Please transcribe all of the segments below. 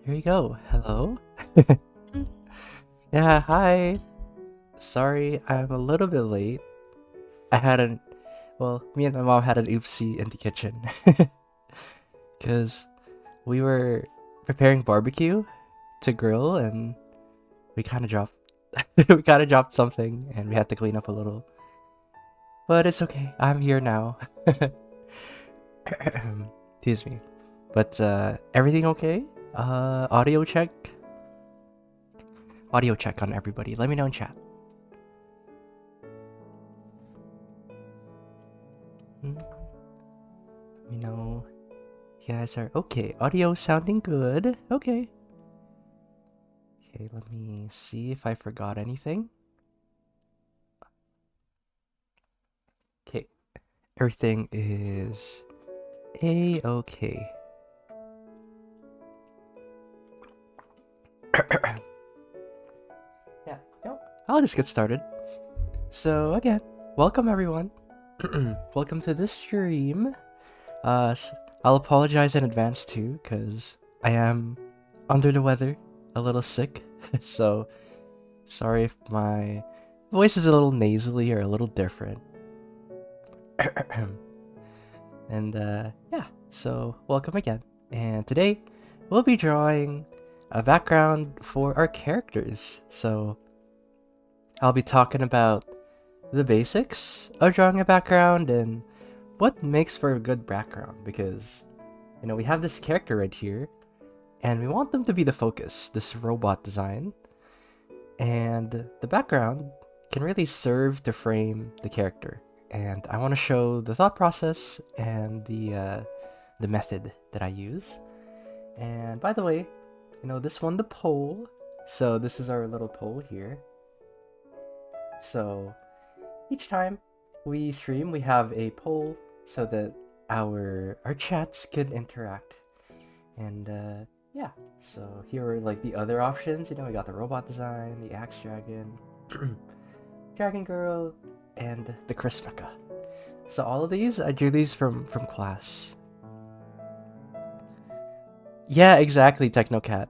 Here you go. Hello. Yeah, hi. Sorry, I'm a little bit late. I had an me and my mom had an oopsie in the kitchen because we were preparing barbecue to grill and we kind of dropped we kind of dropped something and we had to clean up a little. But it's okay. I'm here now. Excuse me. But everything okay? Audio check. Audio check on everybody. Let me know in chat. Let me know. You guys are okay. Audio sounding good. Okay. Okay, let me see if I forgot anything. Okay. Everything is a-okay. Yeah, no. I'll just get started. So again, welcome everyone. Welcome to this stream. I'll apologize in advance too, because I am under the weather, a little sick. So sorry if my voice is a little nasally or a little different. And yeah, so welcome again. And today we'll be drawing a background for our characters. So I'll be talking about the basics of drawing a background and what makes for a good background, because we have this character right here and we want them to be the focus, this robot design, and the background can really serve to frame the character. And I want to show the thought process and the method that I use. And by the way, this won the poll, so this is our little poll here. So each time we stream, we have a poll so that our chats could interact. And yeah, so here are like the other options. We got the robot design, the axe dragon, dragon girl, and the Chris Mecha. So all of these, I drew these from class. Yeah, exactly, Technocat.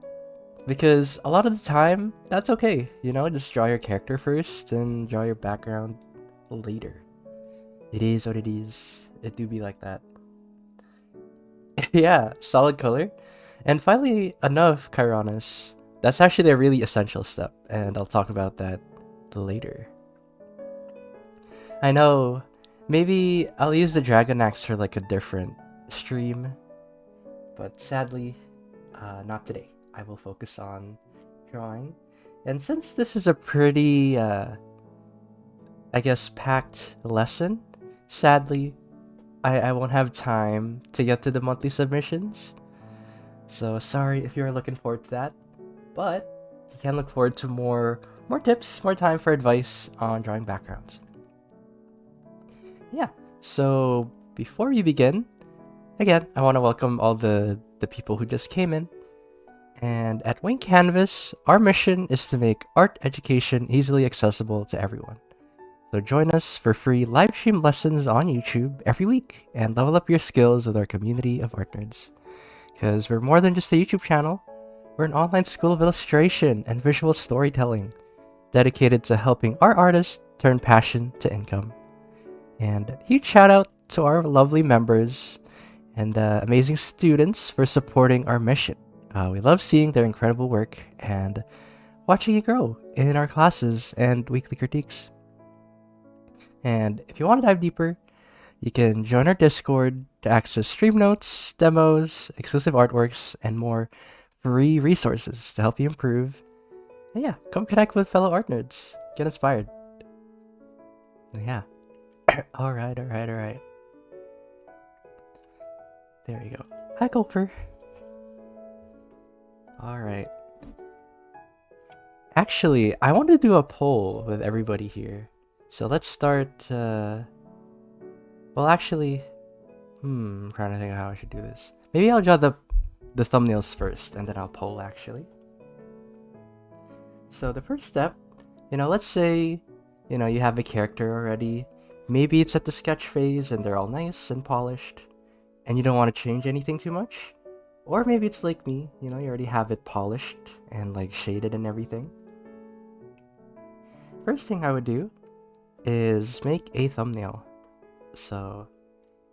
Because a lot of the time, that's okay. Just draw your character first and draw your background later. It is what it is. It do be like that. Yeah, solid color. And finally, enough, Chironis. That's actually a really essential step, and I'll talk about that later. I know, maybe I'll use the Dragon Axe for like a different stream, but sadly, not today. I will focus on drawing. And since this is a pretty, I guess, packed lesson, sadly, I won't have time to get to the monthly submissions. So sorry if you're looking forward to that, but you can look forward to more tips, more time for advice on drawing backgrounds. Yeah, so before we begin, again, I want to welcome all the people who just came in. And at Wing Canvas, our mission is to make art education easily accessible to everyone. So join us for free live stream lessons on YouTube every week and level up your skills with our community of art nerds. Because we're more than just a YouTube channel, we're an online school of illustration and visual storytelling dedicated to helping our artists turn passion to income. And a huge shout out to our lovely members and amazing students for supporting our mission. We love seeing their incredible work and watching it grow in our classes and weekly critiques. And if you want to dive deeper, you can join our Discord to access stream notes, demos, exclusive artworks, and more free resources to help you improve. And yeah, come connect with fellow art nerds. Get inspired. Yeah. Alright. There you go. Hi, Gulper. Alright. Actually, I want to do a poll with everybody here. So let's start, well, actually, I'm trying to think of how I should do this. Maybe I'll draw the thumbnails first, and then I'll poll, actually. So the first step, let's say, you have a character already. Maybe it's at the sketch phase, and they're all nice and polished, and you don't want to change anything too much. Or maybe it's like me, you know, you already have it polished and like shaded and everything. First thing I would do is make a thumbnail. So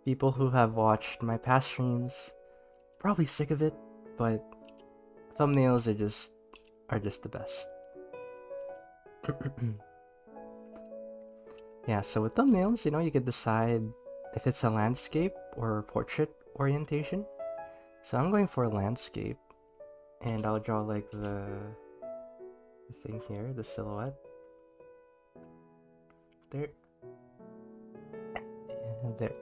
people who have watched my past streams probably sick of it, but thumbnails are just the best. Yeah, so with thumbnails, you know, you could decide if it's a landscape or portrait orientation. So I'm going for a landscape, and I'll draw like the thing here, the silhouette. There. And there.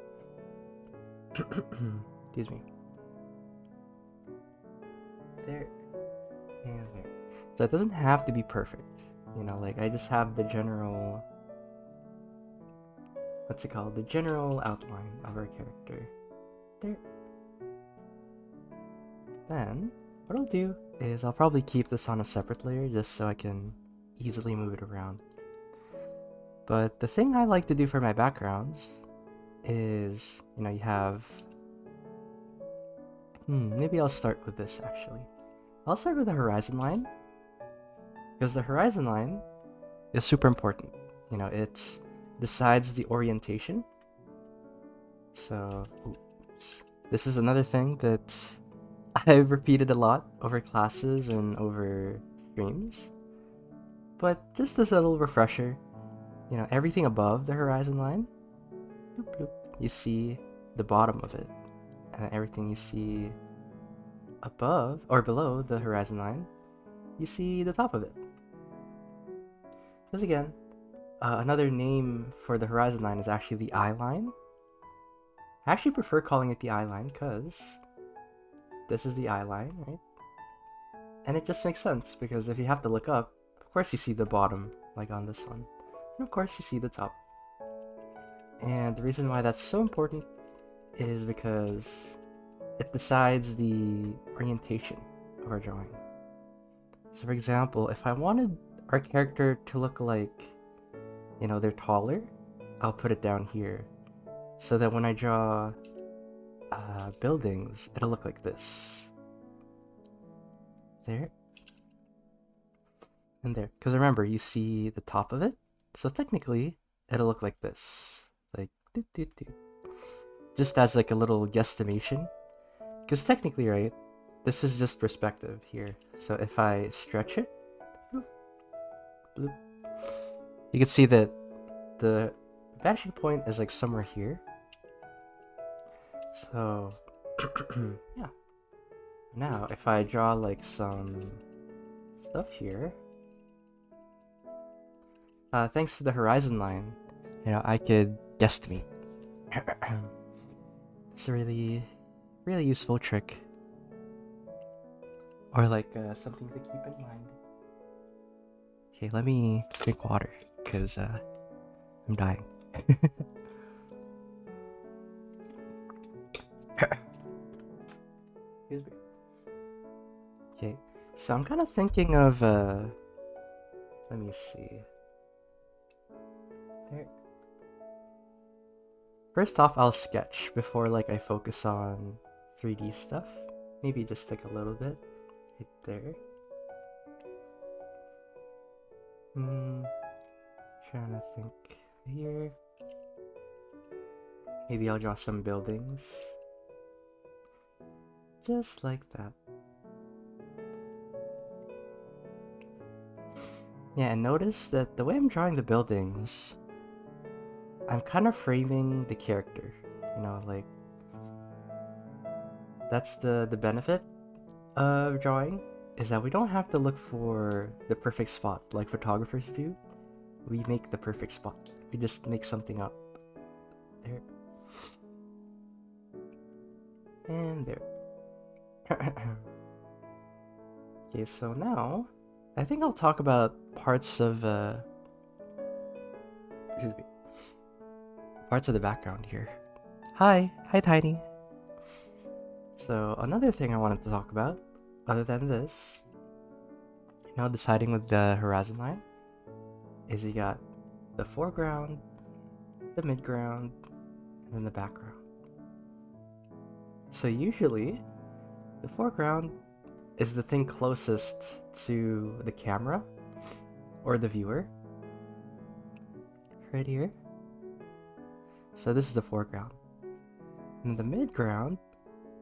Excuse me. There. And there. So it doesn't have to be perfect. You know, like I just have the general... What's it called? The general outline of our character. There. Then, what I'll do is I'll probably keep this on a separate layer just so I can easily move it around. But the thing I like to do for my backgrounds is, you know, you have... maybe I'll start with this actually. I'll start with the horizon line, because the horizon line is super important. You know, it decides the orientation. So, oops. This is another thing that I've repeated a lot over classes and over streams. But just as a little refresher, you know, everything above the horizon line, bloop, bloop, you see the bottom of it. And everything you see above or below the horizon line, you see the top of it. Because again, another name for the horizon line is actually the eyeline. I actually prefer calling it the eyeline because this is the eyeline, right? And it just makes sense because if you have to look up, of course you see the bottom, like on this one. And of course you see the top. And the reason why that's so important is because it decides the orientation of our drawing. So for example, if I wanted our character to look like, you know, they're taller, I'll put it down here. So that when I draw buildings, it'll look like this. There. And there. Because remember, you see the top of it. So technically, it'll look like this. Like, doo -doo -doo. Just as like a little guesstimation. Because technically, right, this is just perspective here. So if I stretch it, bloop, bloop, you can see that the vanishing point is like somewhere here. So, yeah. Now, if I draw like some stuff here, thanks to the horizon line, you know, I could guesstimate. It's a really useful trick. Or like something to keep in mind. Okay, let me drink water, because I'm dying. Excuse me. Okay, so I'm kind of thinking of, let me see. There. First off, I'll sketch before like I focus on 3D stuff. Maybe just like a little bit. Right there. Trying to think here. Maybe I'll draw some buildings. Just like that. Yeah, and notice that the way I'm drawing the buildings, I'm kind of framing the character. You know, like, that's the benefit of drawing, is that we don't have to look for the perfect spot like photographers do. We make the perfect spot. We just make something up. There. And there. Okay, so now I think I'll talk about parts of excuse me. Parts of the background here. Hi Tiny. So another thing I wanted to talk about, other than this, you know, deciding with the horizon line, is you got the foreground, the midground, and then the background. So usually, the foreground is the thing closest to the camera or the viewer. Right here. So this is the foreground. And the midground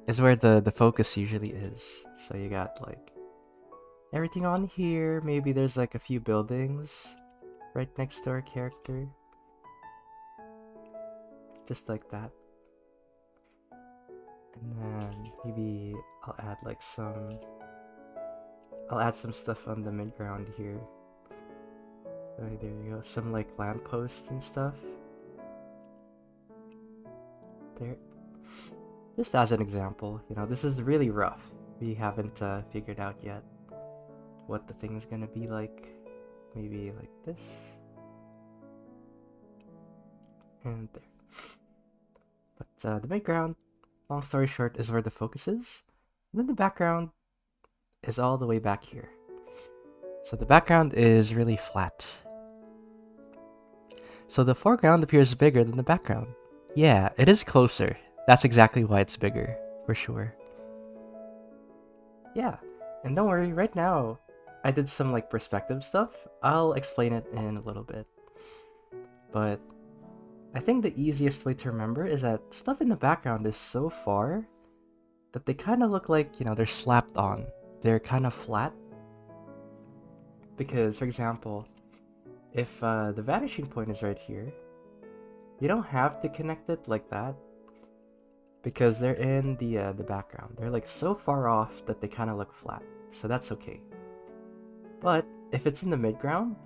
is where the focus usually is. So you got like everything on here. Maybe there's like a few buildings right next to our character. Just like that. And then maybe I'll add some stuff on the midground here. So there you go. Some like lampposts and stuff. There. Just as an example, you know, this is really rough. We haven't figured out yet what the thing is gonna be like. Maybe like this. And there. But the midground, long story short, is where the focus is. And then the background is all the way back here. So the background is really flat. So the foreground appears bigger than the background. Yeah, it is closer. That's exactly why it's bigger, for sure. Yeah, and don't worry, right now, I did some like perspective stuff. I'll explain it in a little bit. But I think the easiest way to remember is that stuff in the background is so far that they kind of look like, you know, they're slapped on. They're kind of flat. Because, for example, if the vanishing point is right here, you don't have to connect it like that because they're in the background. They're like so far off that they kind of look flat, so that's okay. But if it's in the midground,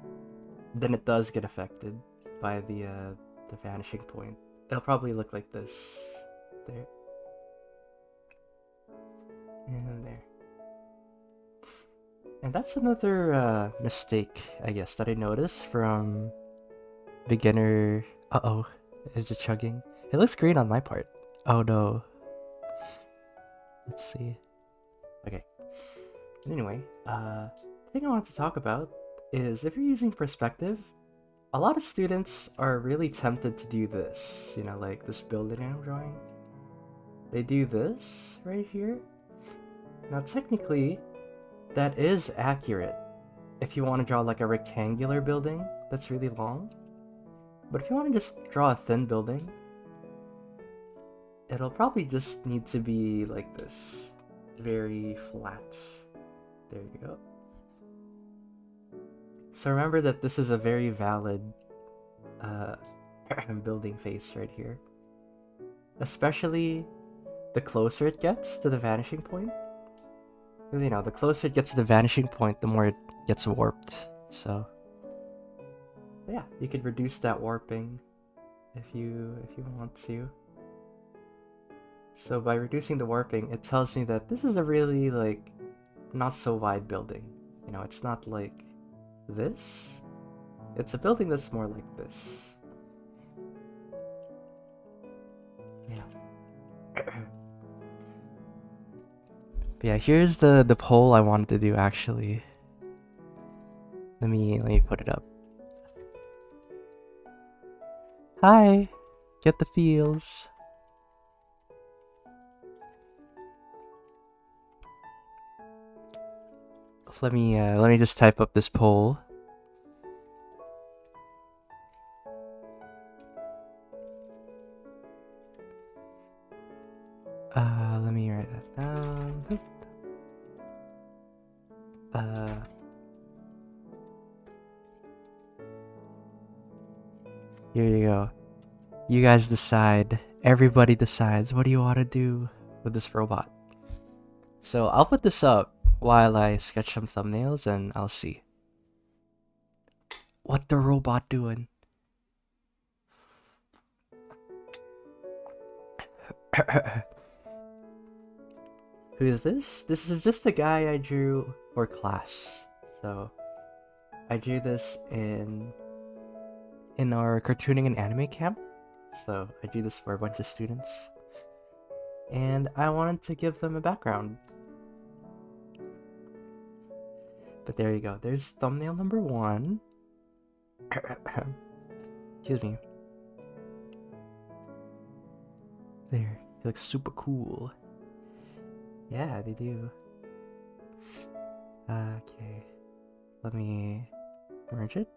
then it does get affected by the vanishing point. It'll probably look like this, there, and there. And that's another mistake, I guess, that I noticed from beginner. Uh-oh. Is it chugging? It looks green on my part. Oh no. Let's see. Okay. Anyway, the thing I wanted to talk about is if you're using perspective, a lot of students are really tempted to do this. You know, like this building I'm drawing. They do this right here. Now technically, that is accurate if you want to draw like a rectangular building that's really long. But if you want to just draw a thin building, it'll probably just need to be like this. Very flat. There you go. So remember that this is a very valid building face right here. Especially the closer it gets to the vanishing point. Because, you know, the closer it gets to the vanishing point, the more it gets warped. So yeah, you could reduce that warping if you want to. So by reducing the warping, it tells me that this is a really like not so wide building. You know, it's not like this. It's a building that's more like this. Yeah. But yeah, here's the poll I wanted to do actually. Let me put it up. Hi, get the feels. Let me just type up this poll. Let me write that down. Here you go. You guys decide. Everybody decides. What do you want to do with this robot? So I'll put this up while I sketch some thumbnails and I'll see. What the robot doing? Who is this? This is just a guy I drew for class. So I drew this in our cartooning and anime camp. So I drew this for a bunch of students. And I wanted to give them a background. But there you go. There's thumbnail number 1. Excuse me. There. He looks super cool. Yeah, they do. Okay. Let me merge it.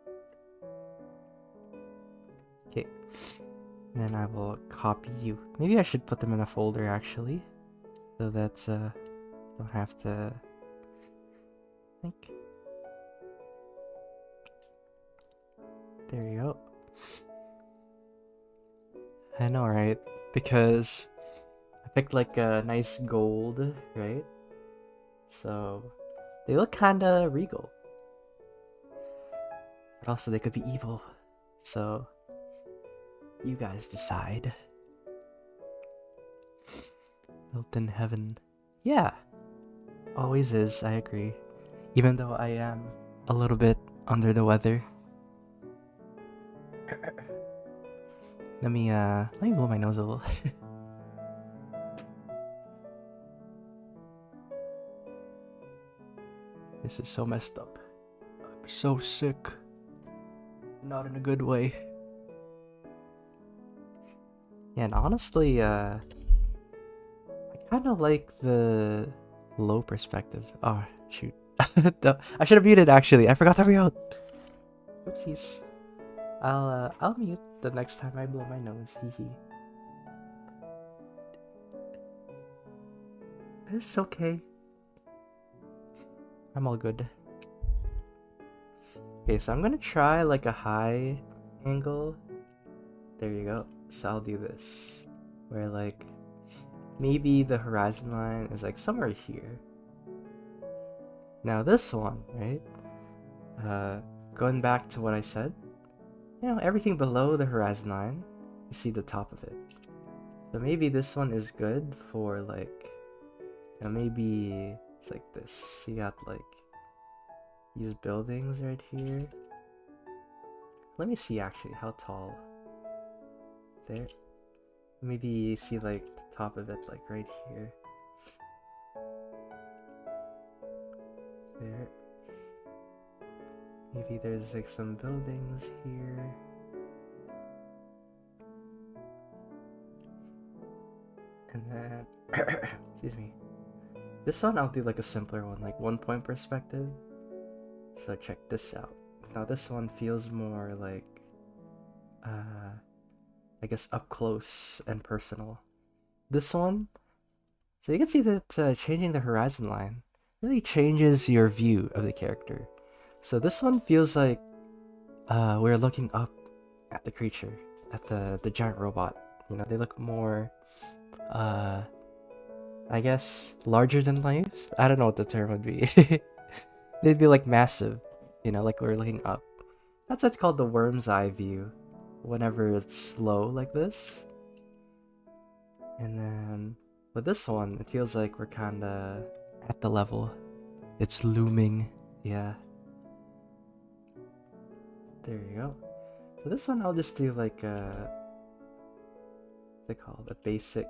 Okay. Then I will copy you. Maybe I should put them in a folder actually. So that's don't have to think. There you go. I know, right? Because I picked like a nice gold, right? So they look kinda regal. But also they could be evil. So you guys decide. Built in heaven. Yeah. Always is, I agree. Even though I am a little bit under the weather. Let me blow my nose a little. This is so messed up. I'm so sick. Not in a good way. Yeah, and honestly, I kind of like the low perspective. Oh, shoot. I should have muted actually. I forgot to remote. Oopsies. I'll mute the next time I blow my nose. Hee. It's okay. I'm all good. Okay, so I'm gonna try like a high angle. There you go. So I'll do this. Where like maybe the horizon line is like somewhere here. Now this one, right? Going back to what I said, you know, everything below the horizon line, you see the top of it. So maybe this one is good for like, you know, maybe it's like this. You got like these buildings right here. Let me see actually how tall. There. Maybe you see like the top of it like right here. There. Maybe there's like some buildings here. And then, excuse me. This one I'll do like a simpler one, like 1 point perspective. So check this out. Now this one feels more like, I guess up close and personal. This one, so you can see that changing the horizon line really changes your view of the character. So this one feels like we're looking up at the creature, at the giant robot. You know, they look more, I guess, larger than life. I don't know what the term would be. They'd be like massive, you know, like we're looking up. That's what's called the worm's eye view, whenever it's low like this. And then with this one, it feels like we're kinda at the level. It's looming, yeah. There you go. So this one I'll just do like a, what's it called? A basic.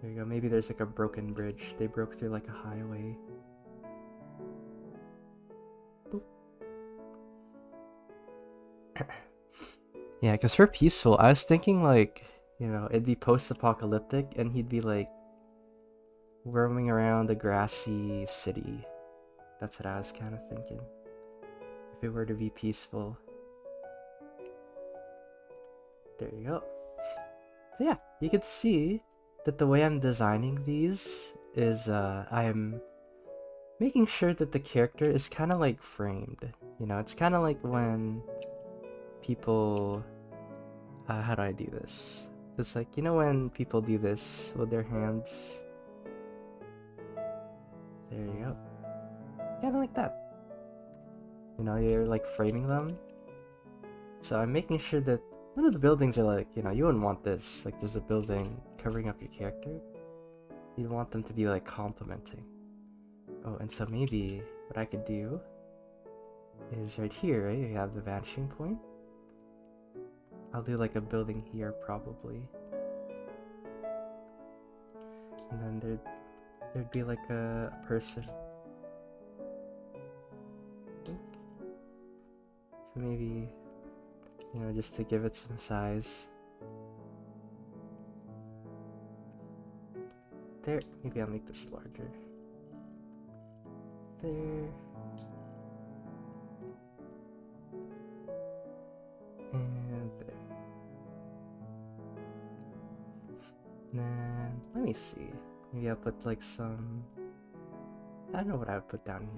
There you go. Maybe there's like a broken bridge. They broke through like a highway. Boop. Yeah, because for peaceful, I was thinking like, you know, it'd be post-apocalyptic and he'd be like roaming around the grassy city. That's what I was kind of thinking. If it were to be peaceful. There you go. So yeah, you can see that the way I'm designing these is I'm making sure that the character is kind of like framed. You know, it's kind of like when people, how do I do this? It's like, you know, when people do this with their hands. There you go. Kind of like that. You know, you're like framing them. So I'm making sure that none of the buildings are like, you know, you wouldn't want this. Like there's a building covering up your character. You'd want them to be like complementing. Oh, and so maybe what I could do is right here, right? You have the vanishing point. I'll do like a building here probably. And then there'd be like a person. So maybe, you know, just to give it some size. There, maybe I'll make this larger. There. And there. Then, let me see. Maybe I'll put like some... I don't know what I would put down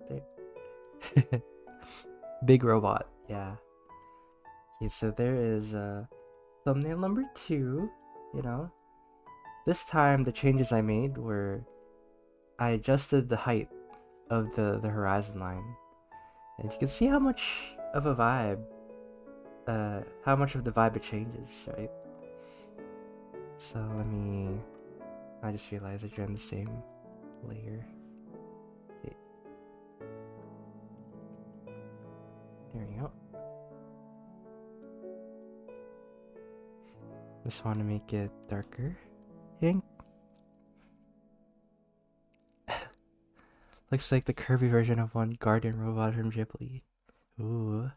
here. There. Big robot, yeah. Okay, so there is thumbnail number 2, you know. This time, the changes I made were... I adjusted the height of the horizon line. And you can see how much of a vibe, how much of the vibe it changes, right? So let me... I just realized that you're in the same layer. Okay. There we go. Just want to make it darker. Ink. Looks like the curvy version of one Guardian robot from Ghibli. Ooh.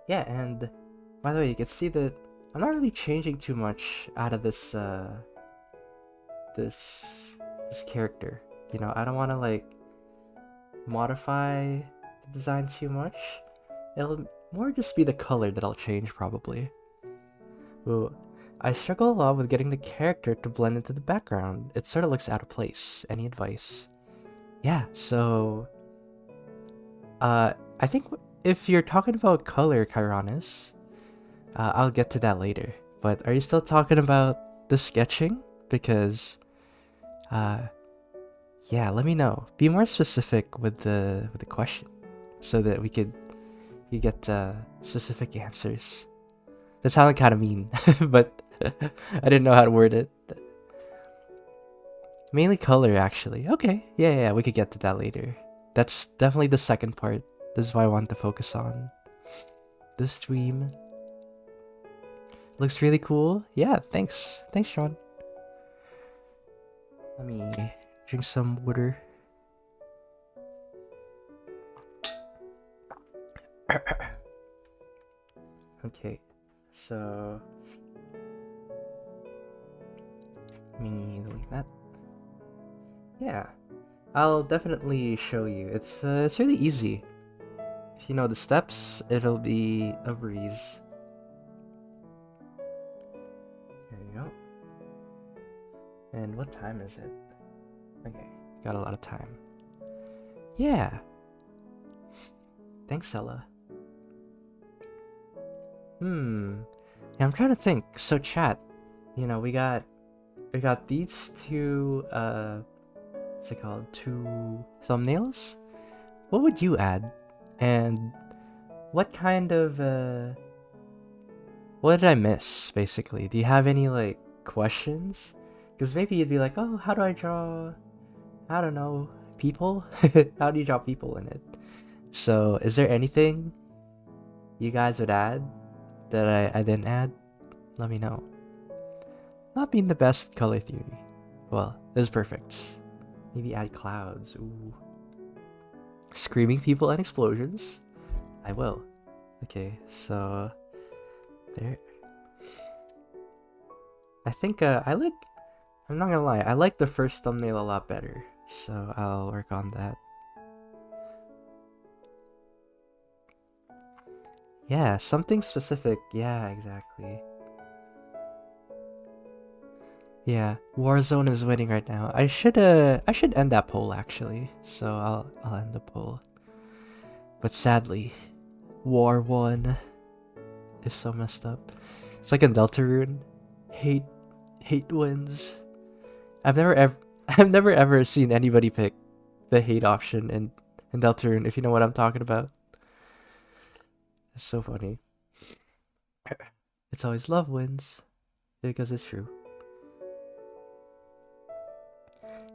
Yeah, and by the way, you can see that I'm not really changing too much out of this this character. You know, I don't want to like modify the design too much. It'll more just be the color that I'll change probably. Ooh. I struggle a lot with getting the character to blend into the background. It sort of looks out of place. Any advice? Yeah, so... I think if you're talking about color, Chironis, I'll get to that later. But are you still talking about the sketching? Because... yeah, let me know. Be more specific with the question. So that we get specific answers. That sounded kind of mean, but I didn't know how to word it. Mainly color, actually. Okay, yeah, we could get to that later. That's definitely the second part. This is what I want to focus on. The stream. Looks really cool. Yeah, thanks. Thanks, Sean. Let me drink some water. Okay. So, let me delete that. Yeah, I'll definitely show you. It's really easy. If you know the steps, it'll be a breeze. There you go. And what time is it? Okay, got a lot of time. Yeah. Thanks, Ella. Yeah, I'm trying to think. So chat, you know, we got these two what's it called? 2 thumbnails. What would you add? And what kind of what did I miss basically? Do you have any like questions? Because maybe you'd be like, "Oh, how do I draw, I don't know, people? How do you draw people in it?" So, is there anything you guys would add that I didn't add? Let me know. Not being the best color theory. Well, this is perfect. Maybe add clouds. Ooh. Screaming people and explosions. I will. Okay, so... there. I think, I'm not gonna lie, I like the first thumbnail a lot better. So, I'll work on that. Yeah, something specific. Yeah, exactly. Yeah, Warzone is winning right now. I should end that poll actually. So I'll end the poll. But sadly, War 1 is so messed up. It's like a Deltarune. Hate wins. I've never ever seen anybody pick the hate option in Deltarune, if you know what I'm talking about. It's so funny. It's always love wins. Because it's true.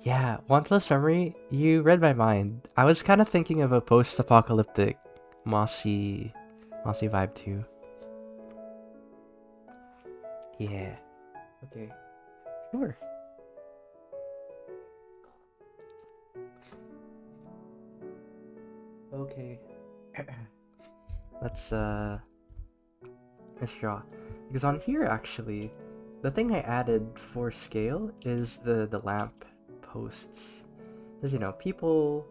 Yeah, Wantless Memory, you read my mind. I was kind of thinking of a post-apocalyptic, mossy vibe too. Yeah. Okay. Sure. Okay. let's draw. Because on here actually, the thing I added for scale is the lamp posts. Because, you know, people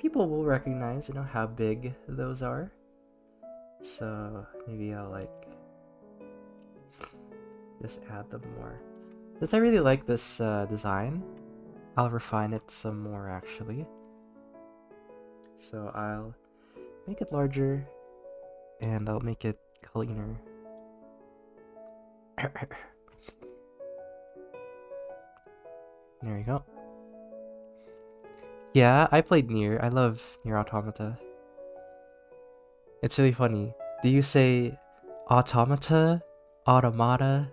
will recognize, you know, how big those are. So maybe I'll like just add them more. Since I really like this design, I'll refine it some more actually. So I'll make it larger and I'll make it cleaner. There you go. Yeah, I played Nier. I love Nier Automata. It's really funny. Do you say automata? Automata?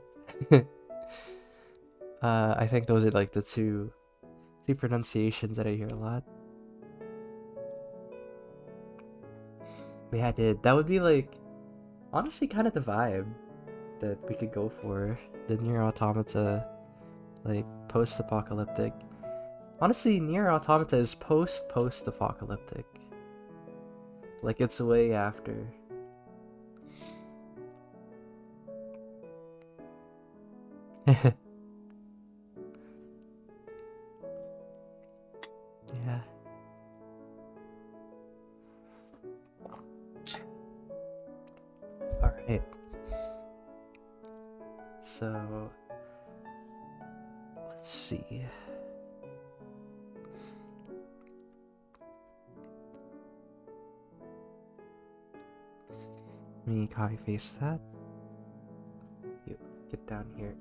I think those are like the two pronunciations that I hear a lot. But yeah, I did. That would be like honestly kind of the vibe that we could go for. The Nier Automata, like post-apocalyptic. Honestly, Nier Automata is post-apocalyptic. Like it's way after. Yeah. Alright. So let's see. Let me copy paste that. You get down here.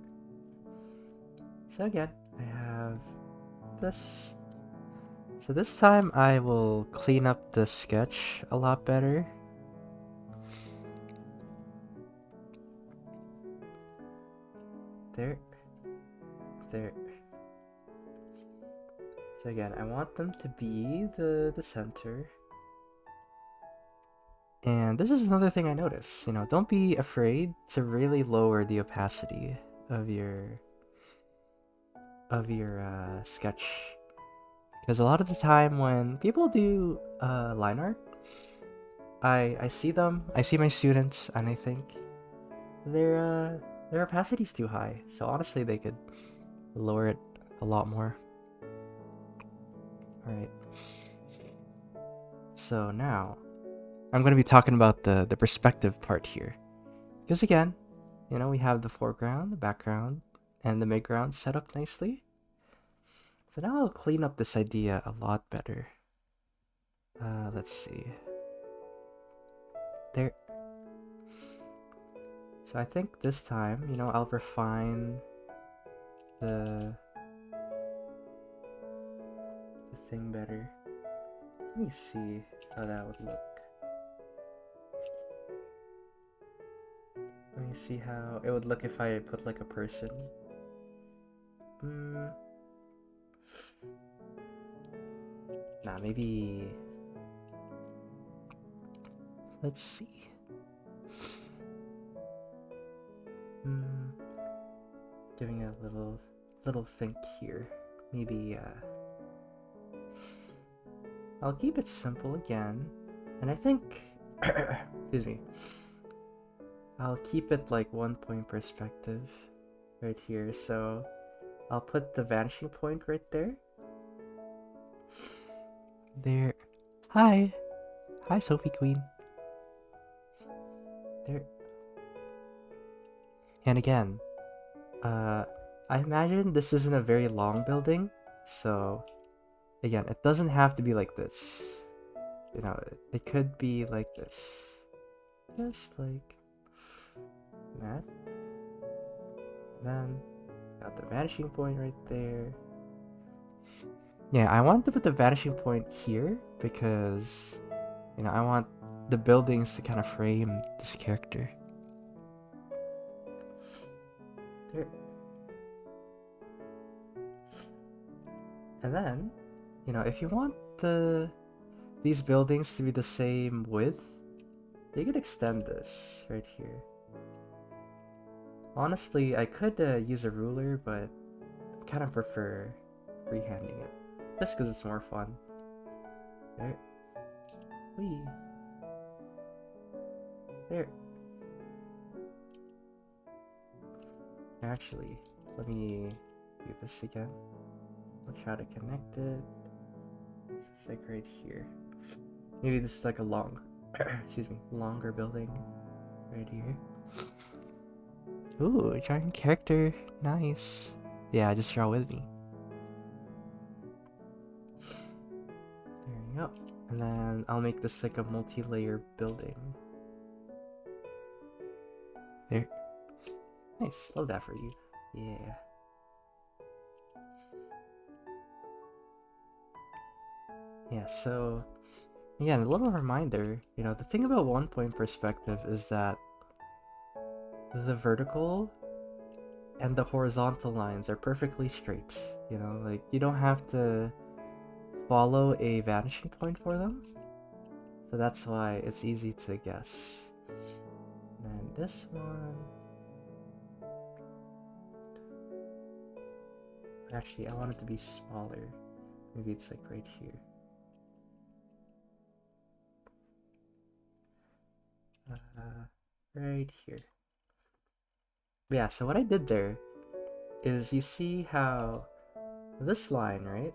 So again, I have this. So this time I will clean up the sketch a lot better. There. There. So again, I want them to be the center. And this is another thing I notice, you know, don't be afraid to really lower the opacity of your sketch. Because a lot of the time when people do line art, I see them, I see my students, and I think their opacity's too high. So honestly, they could lower it a lot more. Alright. So now, I'm going to be talking about the perspective part here. Because again, you know, we have the foreground, the background, and the midground set up nicely. So now I'll clean up this idea a lot better. Let's see. There. So I think this time, you know, I'll refine the thing better. Let me see how that would look. Let me see how it would look if I put like a person. Nah, maybe. Let's see. Giving a little think here. Maybe I'll keep it simple again, and I think excuse me. I'll keep it like 1 point perspective right here. So I'll put the vanishing point right there. There. Hi. Hi, Sophie Queen. There. And again, I imagine this isn't a very long building, so again, it doesn't have to be like this. You know, it could be like this. Just like that. Then, got the vanishing point right there. Yeah, I want to put the vanishing point here because, you know, I want the buildings to kind of frame this character. There. And then, you know, if you want these buildings to be the same width, you could extend this right here. Honestly, I could use a ruler, but I kind of prefer freehanding it. Just because it's more fun. There. Whee. There. Actually, let me do this again. I'll try to connect it. It's like right here. Maybe this is like a long, excuse me, longer building right here. Ooh, drawing character, nice. Yeah, just draw with me. There you go. And then I'll make this like a multi-layer building. There. Nice, love that for you. Yeah. Yeah, so again, a little reminder, you know, the thing about 1-point perspective is that the vertical and the horizontal lines are perfectly straight. You know, like you don't have to follow a vanishing point for them. So that's why it's easy to guess. And this one. Actually, I want it to be smaller. Maybe it's like right here. Right here. Yeah, so what I did there is you see how this line, right,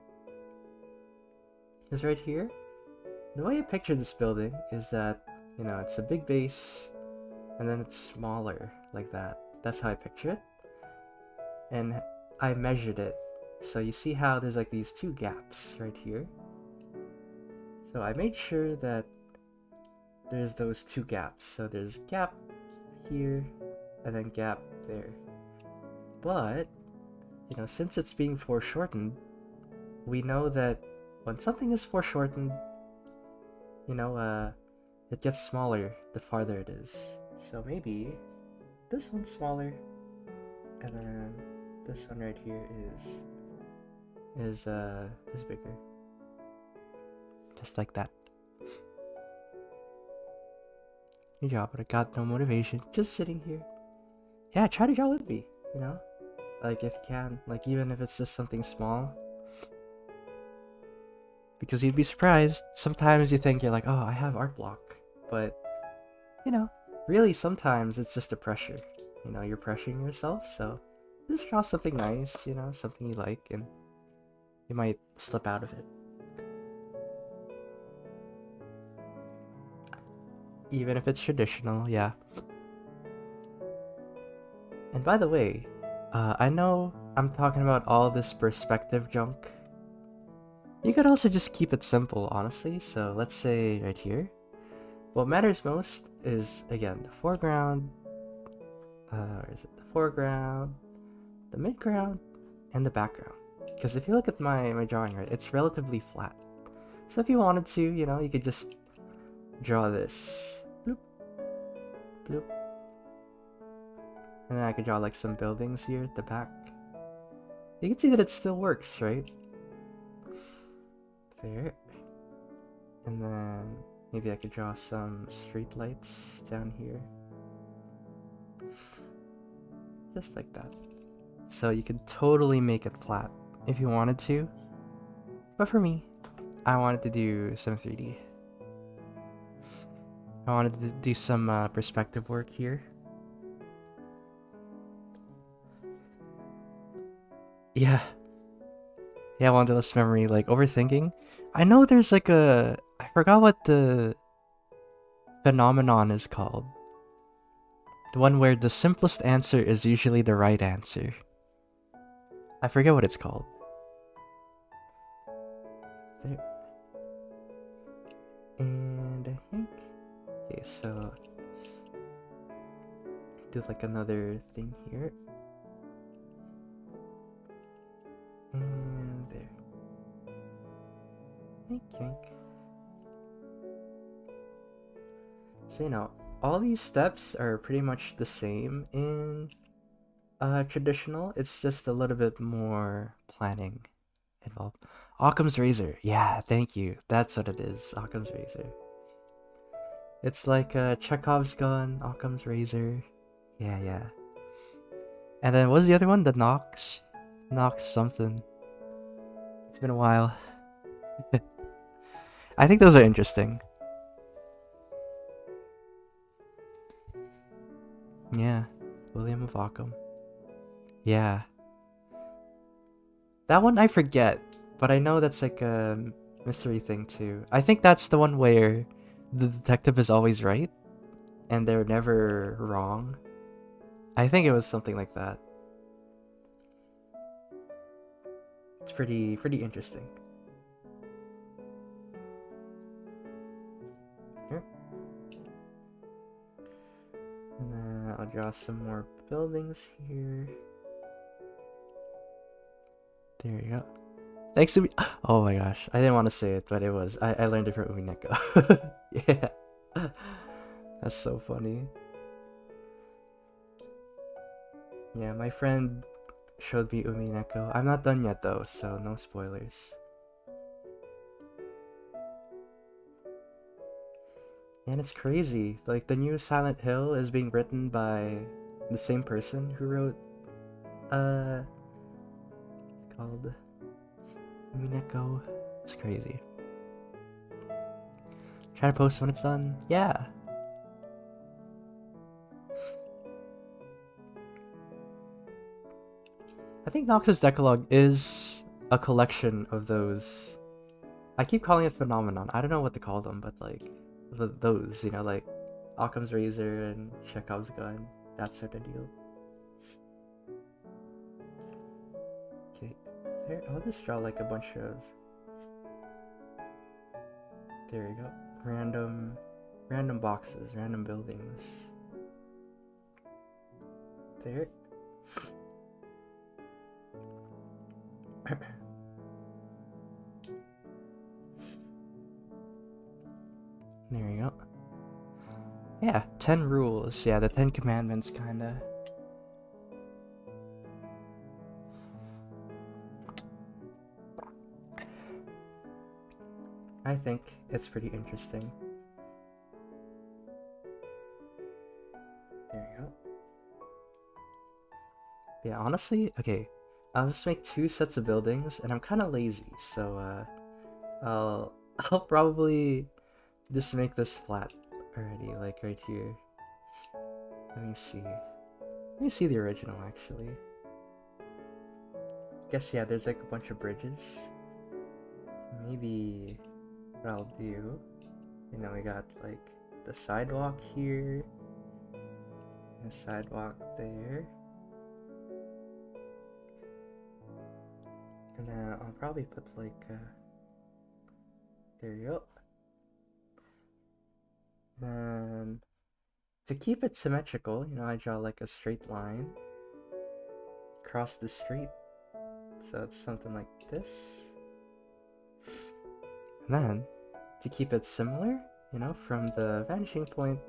is right here. The way I picture this building is that, you know, it's a big base and then it's smaller like that. That's how I picture it. And I measured it. So you see how there's like these two gaps right here. So I made sure that there's those two gaps. So there's gap here and then gap there. But, you know, since it's being foreshortened, we know that when something is foreshortened, you know, it gets smaller the farther it is. So maybe this one's smaller, and then this one right here is bigger. Just like that. Good job, but I got no motivation. Just sitting here. Yeah, try to draw with me, you know? Like, if you can. Like, even if it's just something small. Because you'd be surprised. Sometimes you think you're like, oh, I have art block. But, you know, really sometimes it's just a pressure. You know, you're pressuring yourself, so just draw something nice, you know, something you like, and you might slip out of it. Even if it's traditional, yeah. And by the way, I know I'm talking about all this perspective junk. You could also just keep it simple, honestly. So let's say right here, what matters most is, again, the foreground, where is it? The foreground, the midground, and the background. Because if you look at my drawing, right, it's relatively flat. So if you wanted to, you know, you could just draw this. Bloop, bloop. And then I could draw like some buildings here at the back. You can see that it still works, right? There. And then maybe I could draw some street lights down here. Just like that. So you could totally make it flat if you wanted to. But for me, I wanted to do some 3D. I wanted to do some perspective work here. Yeah. Yeah, Wanderlust memory, like overthinking. I know there's like I forgot what the phenomenon is called. The one where the simplest answer is usually the right answer. I forget what it's called. There. And I think... Okay, so... do like another thing here. And there. Wink. So, you know, all these steps are pretty much the same in traditional. It's just a little bit more planning involved. Occam's razor. Yeah, thank you. That's what it is. Occam's razor. It's like Chekhov's gun, Occam's razor. Yeah. And then what was the other one? The Knox something. It's been a while. I think those are interesting. Yeah, William of Ockham. Yeah. That one I forget, but I know that's like a mystery thing too. I think that's the one where the detective is always right and they're never wrong. I think it was something like that. It's pretty interesting. Here. And then I'll draw some more buildings here. There you go. Thanks to me. Oh my gosh, I didn't want to say it, but it was. I learned it from Umineko. Yeah, that's so funny. Yeah, my friend showed me Umineko. I'm not done yet though, so no spoilers. And it's crazy. Like the new Silent Hill is being written by the same person who wrote it's called Umineko. It's crazy. Try to post when it's done. Yeah. I think Nox's Decalogue is a collection of those. I keep calling it phenomenon. I don't know what to call them, but like those, you know, like Occam's razor and Chekhov's gun, that sort of deal. Okay, here I'll just draw like a bunch of. There you go. Random boxes, random buildings. There. There you go. Yeah, 10 rules. Yeah, the 10 commandments, kinda. I think it's pretty interesting. There you go. Yeah, honestly, okay. I'll just make 2 sets of buildings, and I'm kind of lazy, so I'll I'll probably just make this flat already, like right here. Let me see. Let me see the original actually. Guess yeah, there's like a bunch of bridges. Maybe what I'll do, you know, we got like the sidewalk here, and a sidewalk there. And then I'll probably put like there you go. Then to keep it symmetrical, you know, I draw like a straight line across the street. So it's something like this. And then to keep it similar, you know, from the vanishing point,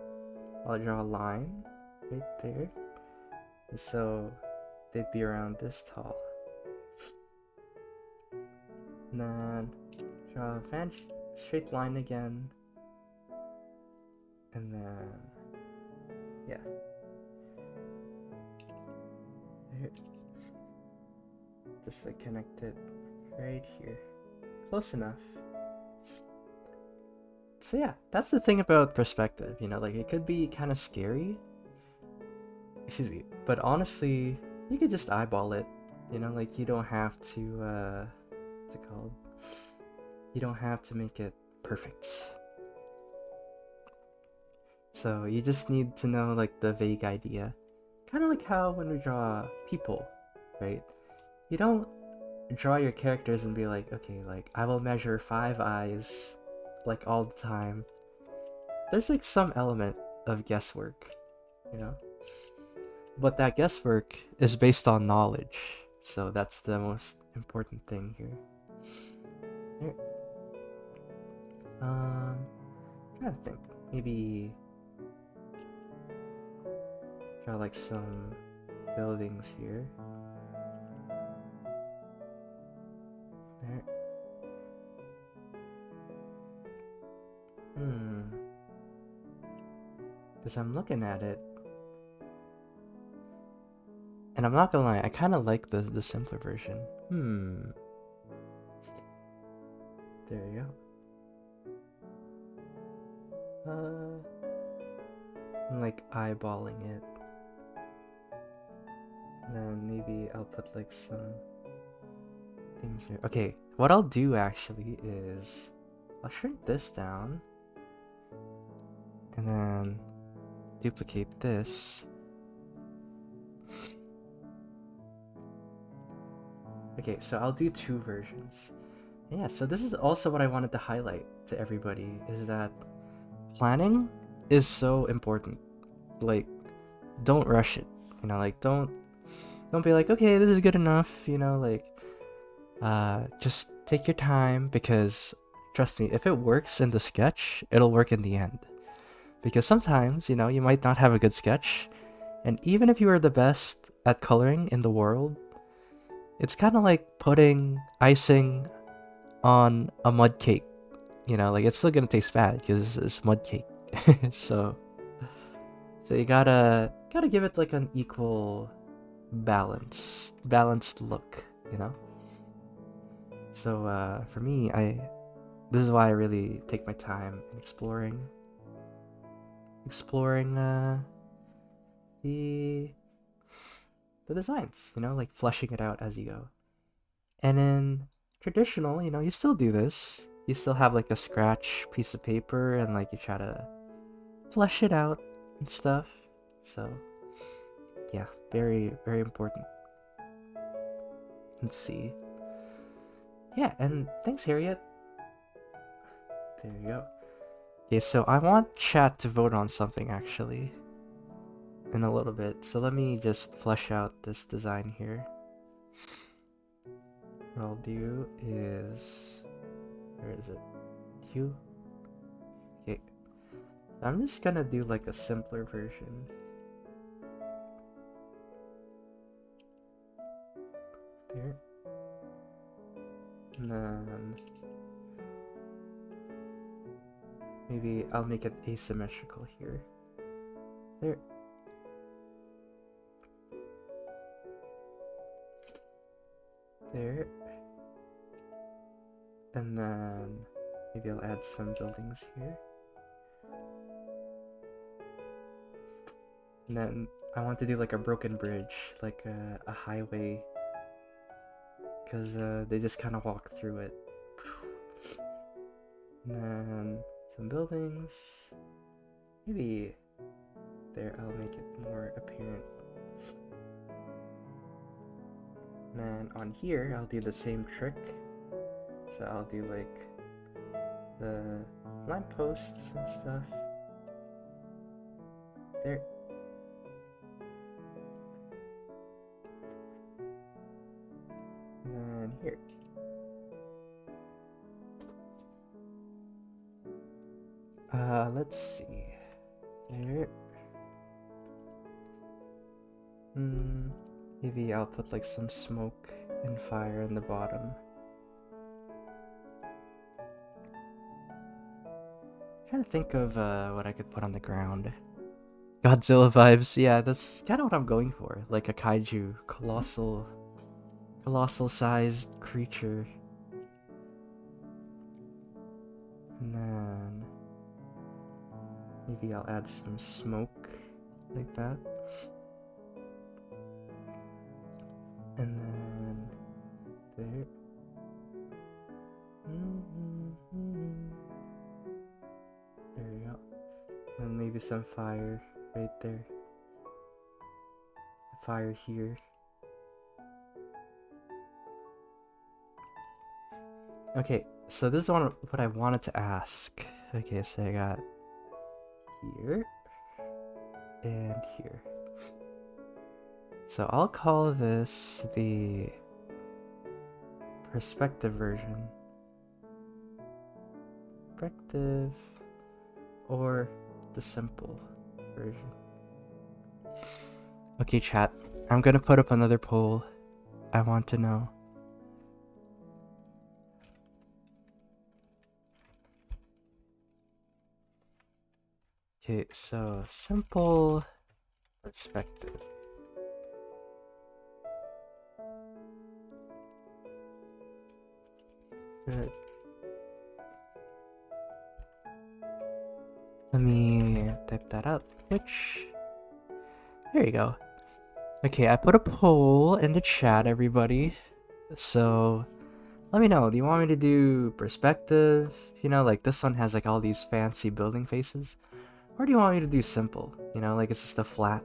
I'll draw a line right there. And so they'd be around this tall. And then draw a straight line again. And then, yeah. There. Just like connect it right here. Close enough. So yeah, that's the thing about perspective, you know, like it could be kind of scary. Excuse me, but honestly, you could just eyeball it, you know, like you don't have to, what's it called? You don't have to make it perfect. So you just need to know like the vague idea. Kind of like how when we draw people, right? You don't draw your characters and be like, okay, like I will measure 5 eyes like all the time. There's like some element of guesswork, you know? But that guesswork is based on knowledge. So that's the most important thing here. There. I'm trying to think. Maybe draw like some buildings here. There. Because I'm looking at it, and I'm not gonna lie, I kind of like the simpler version. There you go. I'm like eyeballing it. And then maybe I'll put like some things here. Okay, what I'll do actually is I'll shrink this down and then duplicate this. Okay, so I'll do 2 versions. Yeah, so this is also what I wanted to highlight to everybody, is that planning is so important. Like, don't rush it. You know, like don't be like, okay, this is good enough, you know, like just take your time, because trust me, if it works in the sketch, it'll work in the end. Because sometimes, you know, you might not have a good sketch, and even if you are the best at coloring in the world, it's kind of like putting icing on a mud cake. You know, like it's still gonna taste bad because it's mud cake. so you gotta give it like an equal balanced look, you know. So for me, this is why I really take my time in exploring the designs, you know, like fleshing it out as you go. And in traditional, you know, you still do this. You still have like a scratch piece of paper and like you try to flesh it out and stuff. So yeah, very, very important. Let's see. Yeah, and thanks, Harriet. There you go. Okay, so I want chat to vote on something actually in a little bit. So let me just flesh out this design here. What I'll do is, where is it? Q. Okay, I'm just gonna do like a simpler version. There. And then maybe I'll make it asymmetrical here. There. There. And then maybe I'll add some buildings here. And then I want to do like a broken bridge, like a highway, because they just kind of walk through it. And then some buildings. Maybe there, I'll make it more apparent. And then on here, I'll do the same trick. So I'll do like the lampposts and stuff. There. And then here. Let's see. There. Maybe I'll put like some smoke and fire in the bottom. Trying to think of what I could put on the ground. Godzilla vibes, yeah, that's kind of what I'm going for. Like a kaiju, colossal sized creature. And then maybe I'll add some smoke like that. And then there. There we go. And maybe some fire right there. Fire here. Okay, so this is what I wanted to ask. Okay, so I got here and here. So I'll call this the perspective version. Perspective, or the simple version. Okay, chat. I'm gonna put up another poll. I want to know. Okay, so simple perspective. Good. Let me type that out. Which, there you go. Okay, I put a poll in the chat, everybody. So let me know. Do you want me to do perspective? You know, like this one has like all these fancy building faces. Or do you want me to do simple? You know, like it's just a flat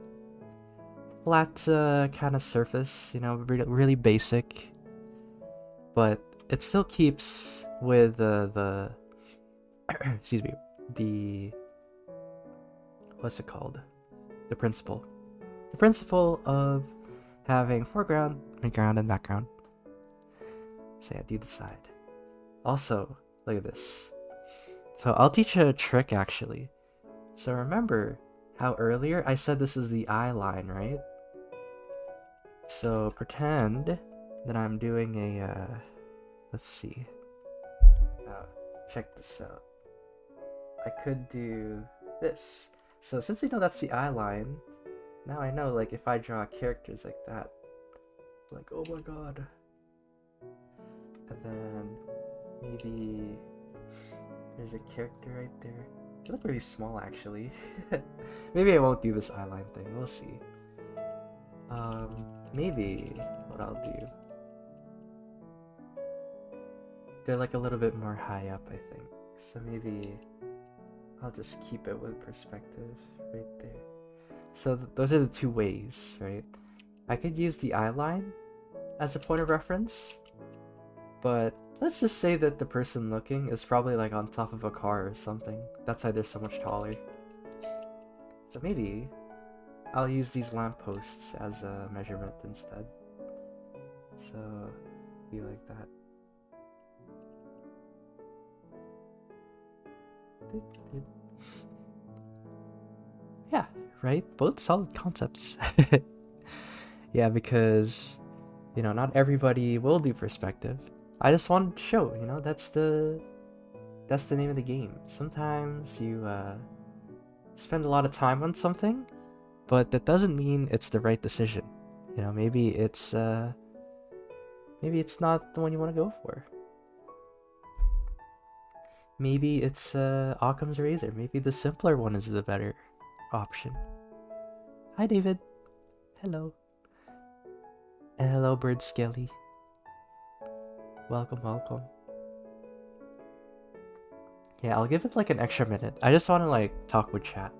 kind of surface. You know, really basic, but it still keeps with the excuse me, the what's it called? The principle. The principle of having foreground, midground, and background. So yeah, do decide. Also, look at this. So I'll teach you a trick actually. So remember how earlier I said this is the eyeline, right? So pretend that I'm doing a, let's see. Check this out. I could do this. So since we know that's the eyeline, now I know like if I draw characters like that, like oh my god. And then maybe there's a character right there. They look really small actually. Maybe I won't do this eyeline thing, we'll see. Maybe what I'll do. They're like a little bit more high up, I think. So maybe I'll just keep it with perspective right there. So those are the two ways, right? I could use the eyeline as a point of reference, but let's just say that the person looking is probably like on top of a car or something. That's why they're so much taller. So maybe I'll use these lampposts as a measurement instead. So be like that. Yeah, right? Both solid concepts. Yeah, because, you know, not everybody will do perspective. I just wanted to show, you know, that's the name of the game. Sometimes you spend a lot of time on something, but that doesn't mean it's the right decision. You know, maybe it's not the one you want to go for. Maybe it's Occam's razor. Maybe the simpler one is the better option. Hi, David. Hello. And hello, Bird Skelly. Welcome, welcome. Yeah, I'll give it like an extra minute. I just want to like talk with chat.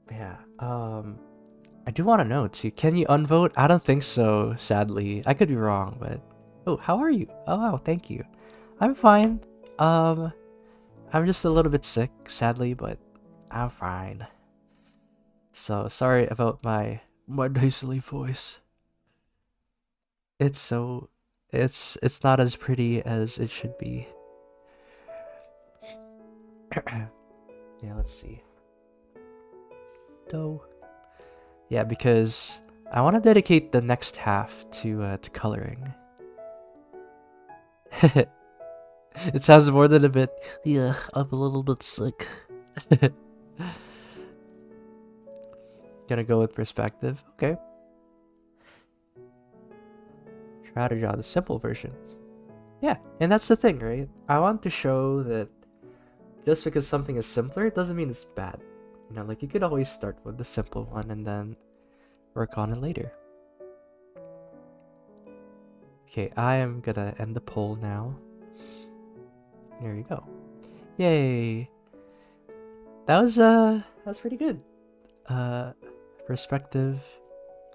But yeah, I do want to know too. Can you unvote? I don't think so, sadly. I could be wrong, but oh, how are you? Oh wow, thank you. I'm fine. I'm just a little bit sick, sadly, but I'm fine. So sorry about my nasally voice. It's not as pretty as it should be. Yeah, let's see. Dough. Yeah, because I want to dedicate the next half to coloring. It sounds more than a bit. Yeah, I'm a little bit sick. Gonna go with perspective. Okay. Try to draw the simple version. Yeah, and that's the thing, right? I want to show that just because something is simpler, it doesn't mean it's bad. You know, like you could always start with the simple one and then work on it later. Okay, I am gonna end the poll now. There you go. Yay! That's pretty good. Perspective,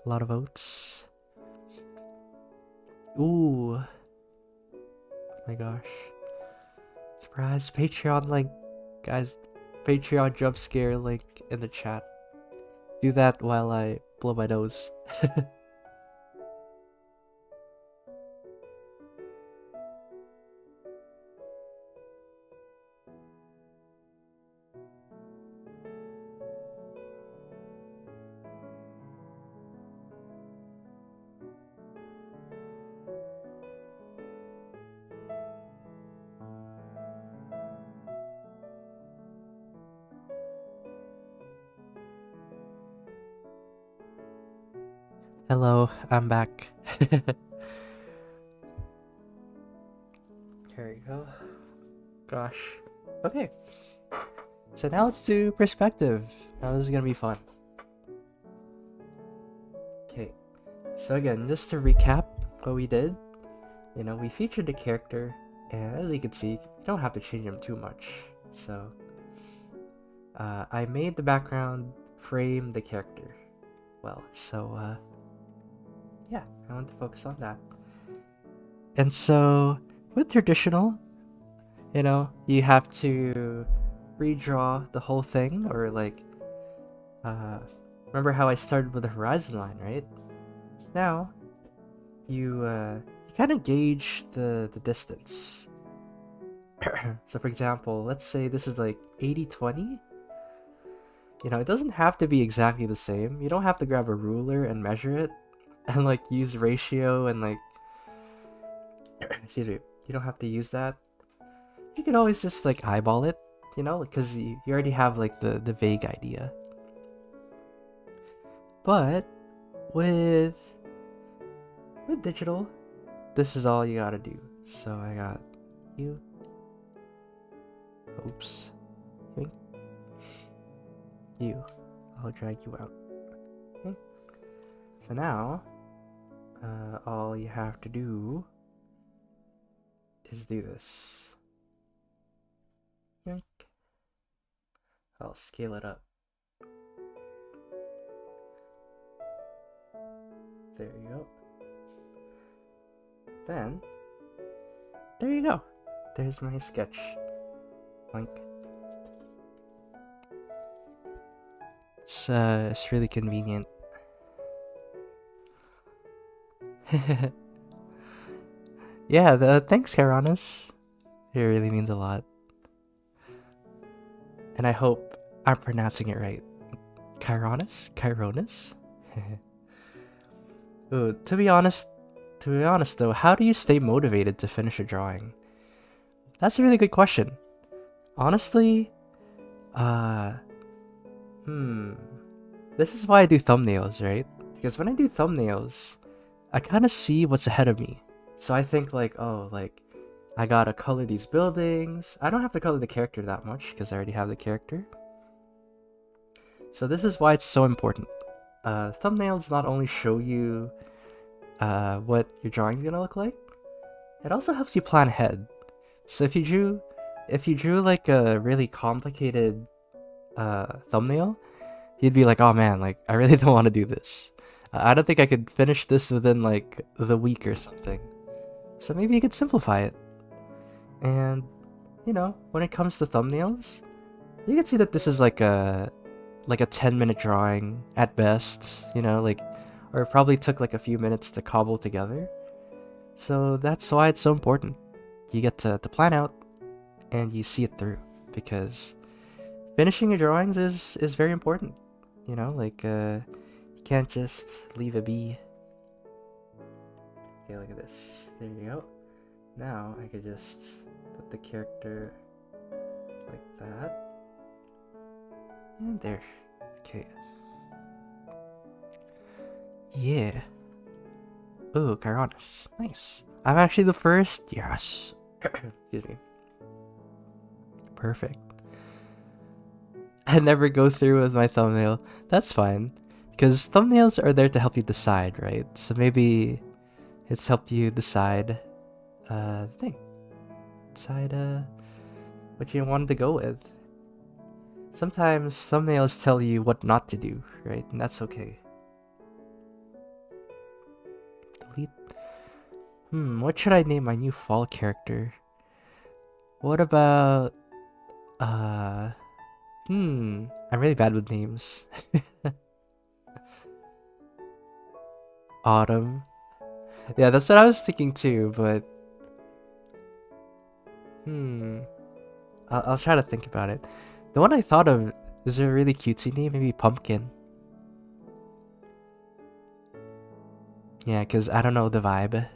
a lot of votes. Ooh. Oh my gosh. Surprise Patreon link. Guys, Patreon jump scare link in the chat. Do that while I blow my nose. Hello, I'm back. Here we go. Gosh. Okay. So now let's do perspective. Now this is gonna be fun. So again, just to recap what we did, we featured the character, and as you can see, you don't have to change him too much. So I made the background frame the character well. So yeah, I want to focus on that. And so with traditional, you have to redraw the whole thing, or like, remember how I started with the horizon line, right? Now, you kind of gauge the distance. So for example, let's say this is like 80-20. It doesn't have to be exactly the same. You don't have to grab a ruler and measure it and like use ratio and like excuse me, you don't have to use that. You can always just like eyeball it, because you already have like the vague idea. But with digital, this is all you gotta do. So I got you. Oops. You. I'll drag you out. Okay. So now, all you have to do is do this. Yoink. I'll scale it up. There you go. Then, there you go. There's my sketch. Boink. It's really convenient. Yeah, thanks, Karanis. It really means a lot. And I hope I'm pronouncing it right. Kaironis? Ooh, to be honest though, how do you stay motivated to finish a drawing? That's a really good question. Honestly, this is why I do thumbnails, right? Because when I do thumbnails, I kind of see what's ahead of me. So I think like, oh, like, I gotta color these buildings. I don't have to color the character that much because I already have the character. So this is why it's so important. Thumbnails not only show you what your drawing's gonna look like, it also helps you plan ahead. So if you drew like a really complicated thumbnail, you'd be like, oh man, like I really don't want to do this. I don't think I could finish this within like the week or something. So maybe you could simplify it. And when it comes to thumbnails, you can see that this is like a 10-minute drawing at best, or it probably took like a few minutes to cobble together. So that's why it's so important. You get to plan out and you see it through, because finishing your drawings is very important. You can't just leave it be. Okay, look at this. There you go. Now I could just put the character like that. And there. Okay. Yeah. Ooh, Kaironis. Nice. I'm actually the first. Yes. Excuse me. Perfect. I never go through with my thumbnail. That's fine. Because thumbnails are there to help you decide, right? So maybe it's helped you decide what you wanted to go with. Sometimes thumbnails tell you what not to do, right? And that's okay. Delete. What should I name my new fall character? What about I'm really bad with names. Autumn. Yeah, that's what I was thinking too, but I'll try to think about it. The one I thought of is a really cutesy name, maybe Pumpkin. Yeah, because I don't know the vibe.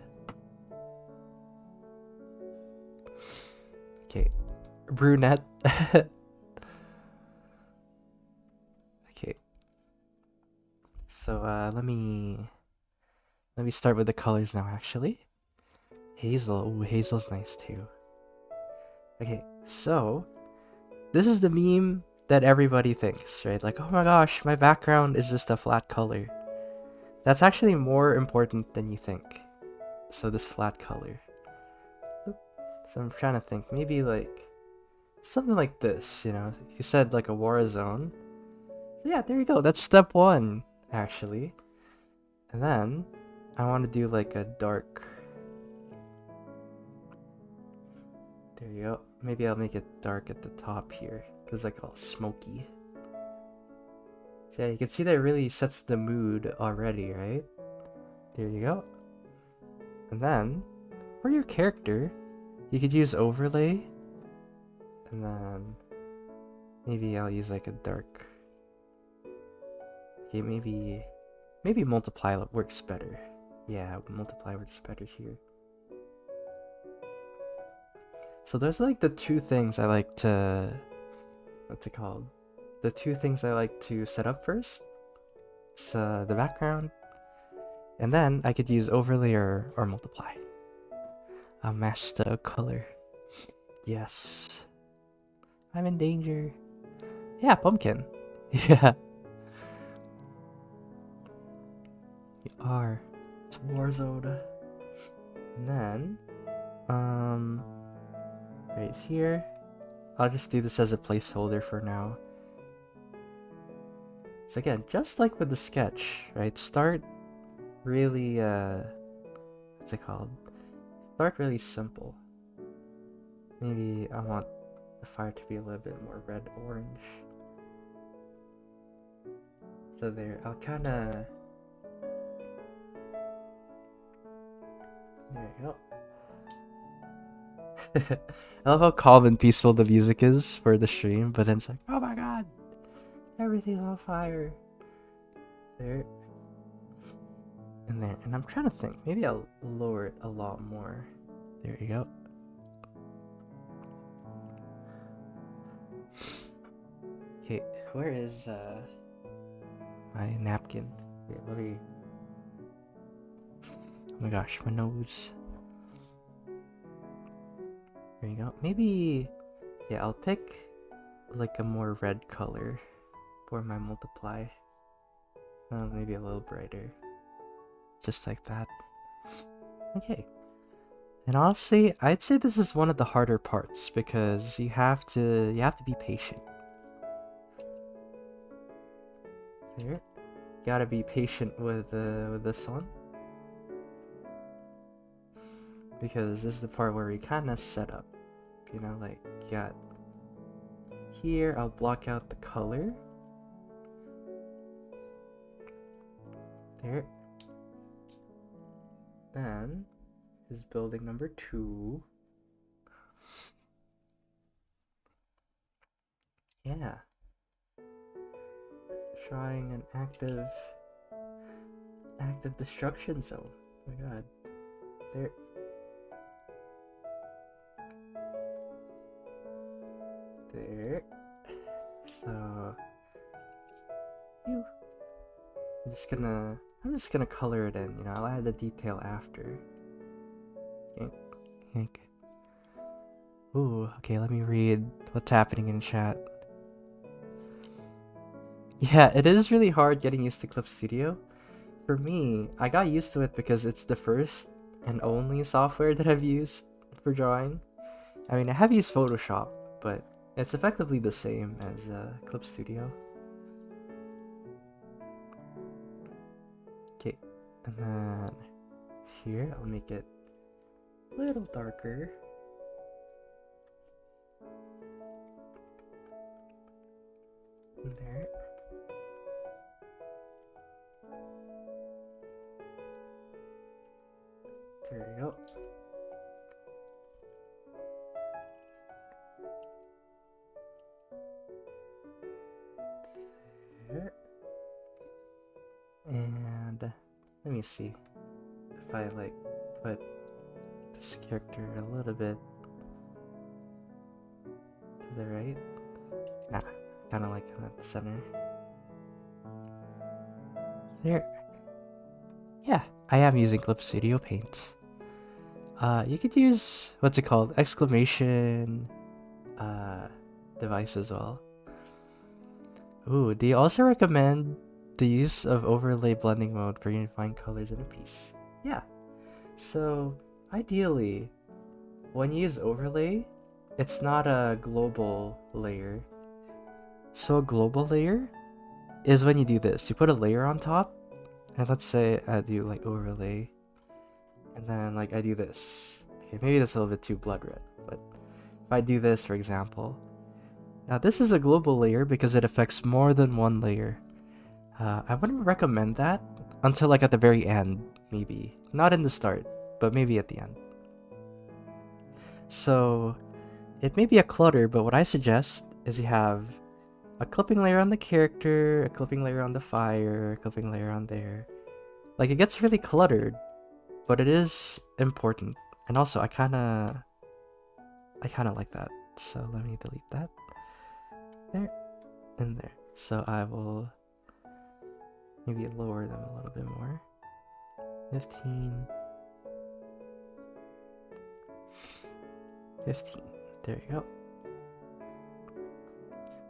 Okay. Brunette. Okay. So let me start with the colors now, actually. Hazel. Ooh, Hazel's nice too. Okay, so this is the meme that everybody thinks, right? Like, oh my gosh, my background is just a flat color. That's actually more important than you think. So this flat color. So I'm trying to think, maybe like something like this, you know? You said like a war zone. So yeah, there you go. That's step one, actually. And then I want to do like a dark. There you go. Maybe I'll make it dark at the top here. It's like all smoky. So yeah, you can see that it really sets the mood already, right? There you go. And then, for your character, you could use overlay. And then, maybe I'll use like a dark. Okay, maybe multiply works better. Yeah, multiply works better here. So those are like the two things I like to, what's it called? The two things I like to set up first. It's the background, and then I could use overlay or multiply. A master color. Yes. I'm in danger. Yeah, pumpkin. Yeah. We are. It's Warzone. And then, right here, I'll just do this as a placeholder for now. So again, just like with the sketch, right? Start really, what's it called? Start really simple. Maybe I want the fire to be a little bit more red-orange. So there, I'll kinda... There you go. I love how calm and peaceful the music is for the stream, but then it's like, oh my god! Everything's on fire. There. And there. And I'm trying to think. Maybe I'll lower it a lot more. There you go. Okay, where is my napkin? Here, let me... Oh my gosh, my nose. There you go. Maybe... Yeah, I'll take like a more red color for my multiply. Maybe a little brighter. Just like that. Okay. And honestly, I'd say this is one of the harder parts because you have to be patient. There. Gotta be patient with this one. Because this is the part where we kinda set up. You know, like you got here, I'll block out the color. There. Then is building number 2. Yeah. Trying an active destruction zone. Oh my god. There. There. So I'm just gonna color it in, you know, I'll add the detail after. Yank, yank. Ooh, okay, let me read what's happening in chat. Yeah, it is really hard getting used to Clip Studio. For me, I got used to it because it's the first and only software that I've used for drawing. I mean, I have used Photoshop, but it's effectively the same as Clip Studio. Okay, and then here I'll make it a little darker. And there. There we go. There. And let me see if I like put this character a little bit to the right. Nah, kind of like in the center. There. Yeah, I am using Clip Studio Paint. You could use, what's it called? Exclamation device as well. Ooh, they also recommend the use of overlay blending mode for unifying colors in a piece. Yeah. So ideally, when you use overlay, it's not a global layer. So a global layer is when you do this. You put a layer on top, and let's say I do like overlay, and then like I do this. Okay, maybe that's a little bit too blood red, but if I do this, for example, now this is a global layer because it affects more than one layer. I wouldn't recommend that until like at the very end, maybe. Not in the start, but maybe at the end. So it may be a clutter, but what I suggest is you have a clipping layer on the character, a clipping layer on the fire, a clipping layer on there. Like, it gets really cluttered, but it is important. And also, I kinda like that. So let me delete that. There, and there. So I will maybe lower them a little bit more. 15. 15. There you go.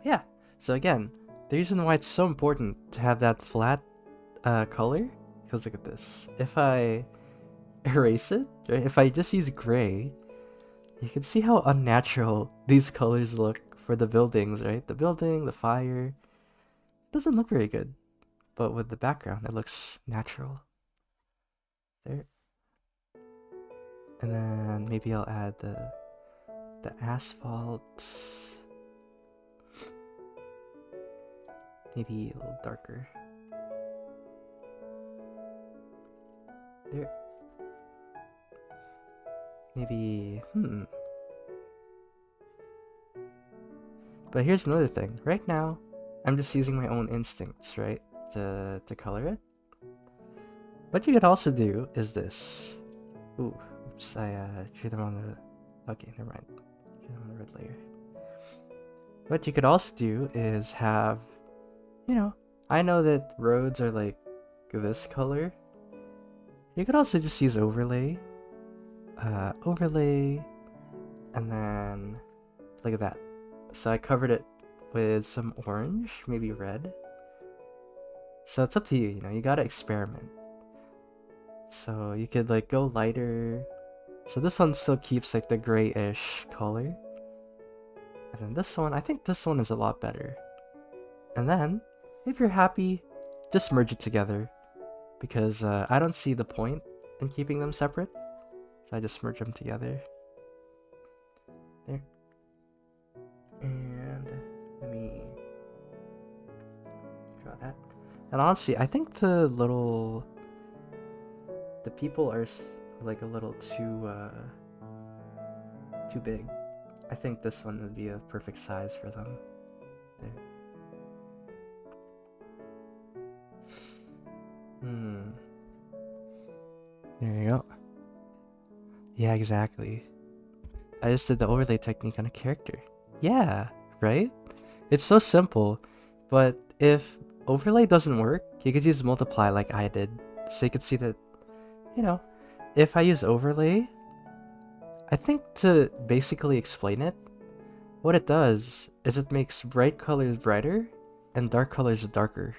Yeah. So again, the reason why it's so important to have that flat color, because look at this. If I erase it, right, if I just use gray, you can see how unnatural these colors look for the buildings, right? The building, the fire. It doesn't look very good. But with the background, it looks natural. There. And then maybe I'll add the asphalt. Maybe a little darker. There. Maybe, But here's another thing. Right now, I'm just using my own instincts, right? To color it. What you could also do is this. Ooh, oops, I drew them on the... Okay, never mind. Drew them on the red layer. What you could also do is have, I know that roads are like this color. You could also just use overlay. Overlay, and then look at that. So I covered it with some orange, maybe red. So it's up to you, you gotta experiment. So you could like go lighter. So this one still keeps like the grayish color. And then this one, I think this one is a lot better. And then, if you're happy, just merge it together. Because I don't see the point in keeping them separate. So I just merge them together. There. And let me draw that. And honestly, I think the people are like a little too big. I think this one would be a perfect size for them. There. There you go. Yeah, exactly. I just did the overlay technique on a character. Yeah, right? It's so simple, but if overlay doesn't work, you could use multiply like I did. So you could see that, if I use overlay, I think to basically explain it, what it does is it makes bright colors brighter and dark colors darker.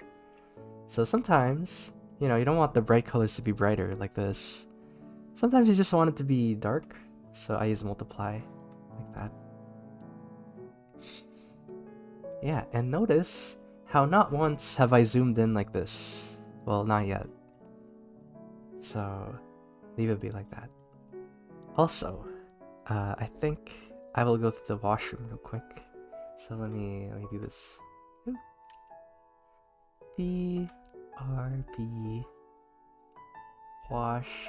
So sometimes, you don't want the bright colors to be brighter like this. Sometimes you just want it to be dark, so I use multiply like that. Yeah, and notice how not once have I zoomed in like this. Well, not yet. So leave it be like that. Also, I think I will go to the washroom real quick. So let me do this. BRB wash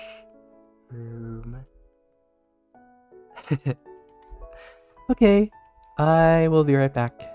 room. Okay, I will be right back.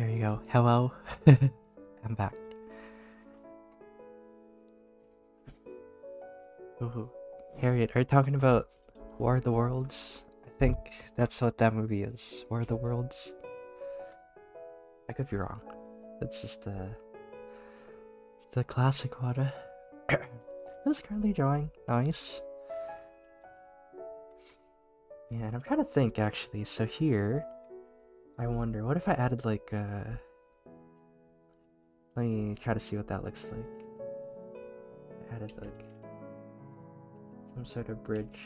There you go. Hello. I'm back. Ooh. Harriet, are you talking about War of the Worlds? I think that's what that movie is. War of the Worlds. I could be wrong. It's just the classic one. This is currently drawing. Nice. Yeah, and I'm trying to think actually. So here, I wonder, what if I added like let me try to see what that looks like. I added like some sort of bridge.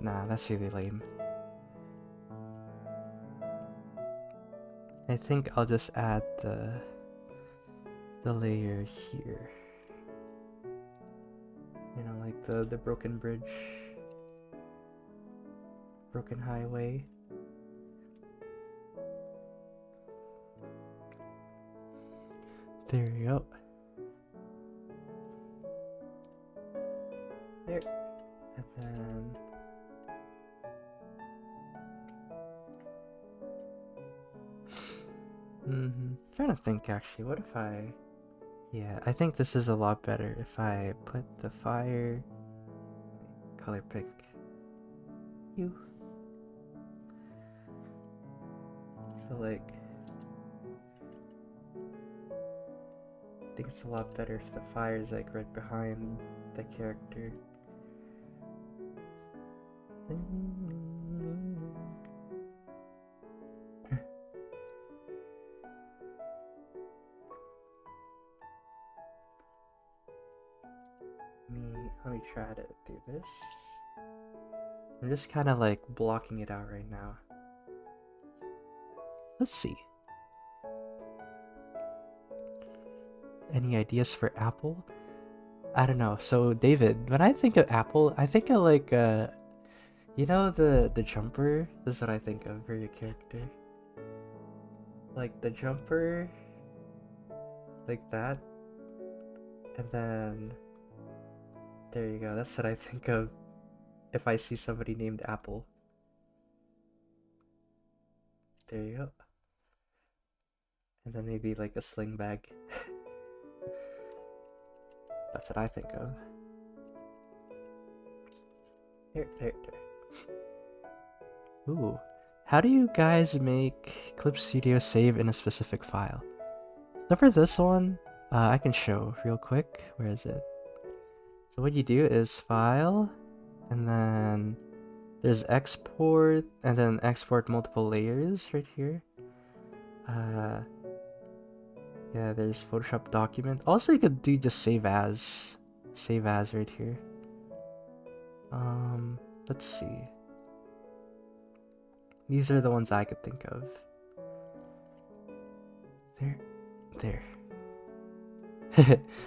Nah, that's really lame. I think I'll just add the layer here. You know, like the broken bridge, broken highway. There you go. There. And then trying to think actually, what if I I think this is a lot better if I put the fire color pick you. So like I think it's a lot better if the fire is like right behind the character. Let me try to do this. I'm just kind of like blocking it out right now. Let's see. Any ideas for Apple? I don't know. So David, when I think of Apple, I think of like you know the jumper? This is what I think of for your character. Like the jumper, like that, and then there you go. That's what I think of if I see somebody named Apple. There you go. And then maybe like a sling bag. That's what I think of. There. Ooh. How do you guys make Clip Studio save in a specific file? So for this one, I can show real quick. Where is it? So what you do is File, and then there's Export, and then Export multiple layers right here. Yeah, there's Photoshop Document. Also, you could do just Save As right here. Let's see. These are the ones I could think of. There.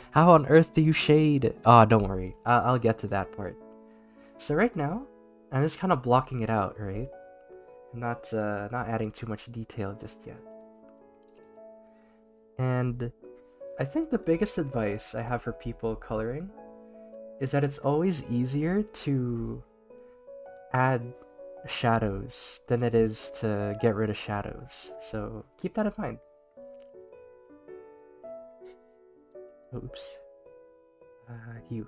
How on earth do you shade? Oh, don't worry. I'll get to that part. So right now, I'm just kind of blocking it out, right? I'm not adding too much detail just yet. And I think the biggest advice I have for people coloring is that it's always easier to add shadows than it is to get rid of shadows. So keep that in mind. Oops. You.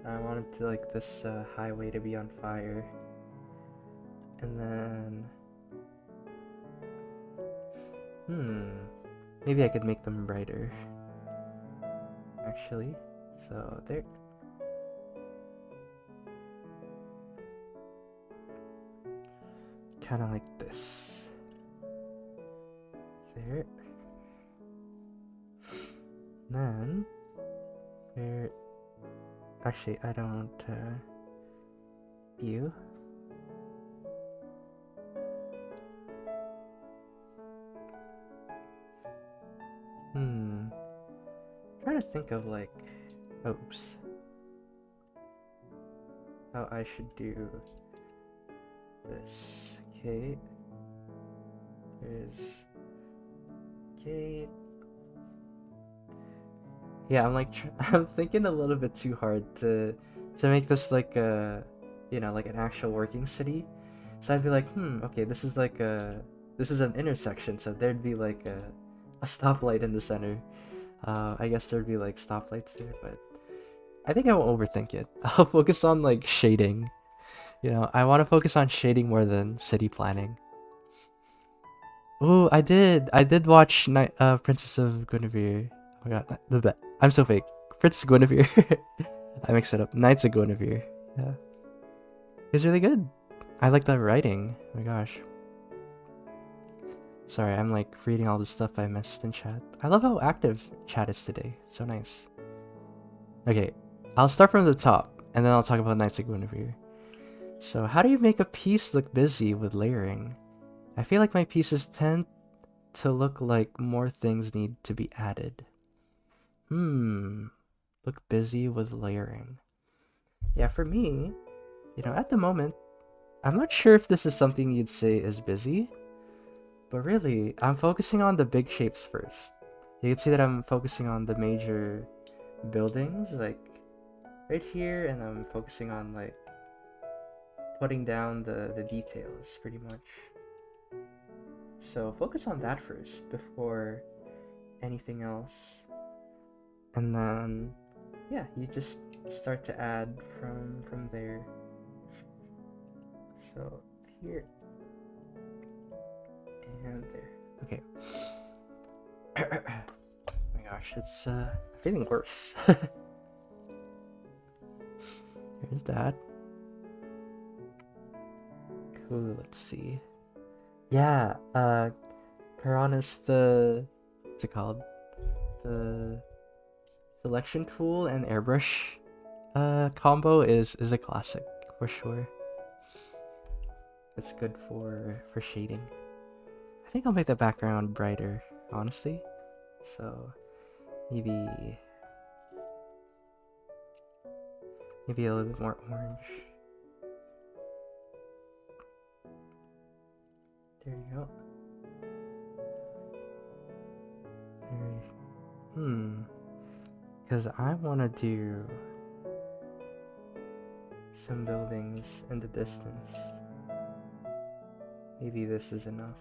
I wanted to like this highway to be on fire. And then maybe I could make them brighter. Actually. So there. Kind of like this. There. Then there. Actually, I don't you. Trying to think of like, oops, how I should do this. Okay, there's Kate. Yeah, I'm like I'm thinking a little bit too hard to make this like a, you know, like an actual working city. So I'd be like, okay, this is like this is an intersection, so there'd be like a stoplight in the center. I guess there'd be like stoplights there, but I think I won't overthink it. I'll focus on like shading. You know, I want to focus on shading more than city planning. Oh, I did. I did watch Princess of Guinevere. Oh my god, I'm so fake. Princess Guinevere. I mixed it up. Knights of Guinevere. Yeah, it's really good. I like the writing. Oh my gosh. Sorry, I'm like reading all the stuff I missed in chat. I love how active chat is today. So nice. Okay, I'll start from the top, and then I'll talk about Knights of Guinevere. So, how do you make a piece look busy with layering? I feel like my pieces tend to look like more things need to be added. Look busy with layering. Yeah, for me, you know, at the moment, I'm not sure if this is something you'd say is busy, but really, I'm focusing on the big shapes first. You can see that I'm focusing on the major buildings, like right here, and I'm focusing on like putting down the details pretty much. So focus on that first before anything else. And then yeah, you just start to add from there. So here and there. Okay. Oh my gosh, it's feeling worse. Here's that. Cool, let's see. Yeah, Piranha's what's it called? The selection tool and airbrush combo is a classic for sure. It's good for shading. I think I'll make the background brighter, honestly. So maybe a little bit more orange. There you go. Because I want to do some buildings in the distance. Maybe this is enough.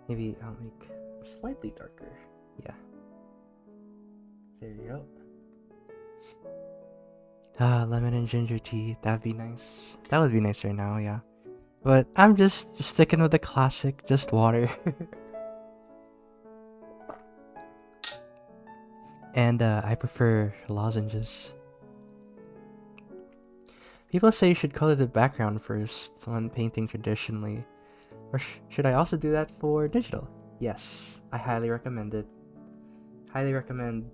Maybe I'll make slightly darker. Yeah. There you go. Lemon and ginger tea. That'd be nice. That would be nice right now, yeah. But I'm just sticking with the classic, just water. And I prefer lozenges. People say you should color the background first when painting traditionally. Or should I also do that for digital? Yes, I highly recommend it. Highly recommend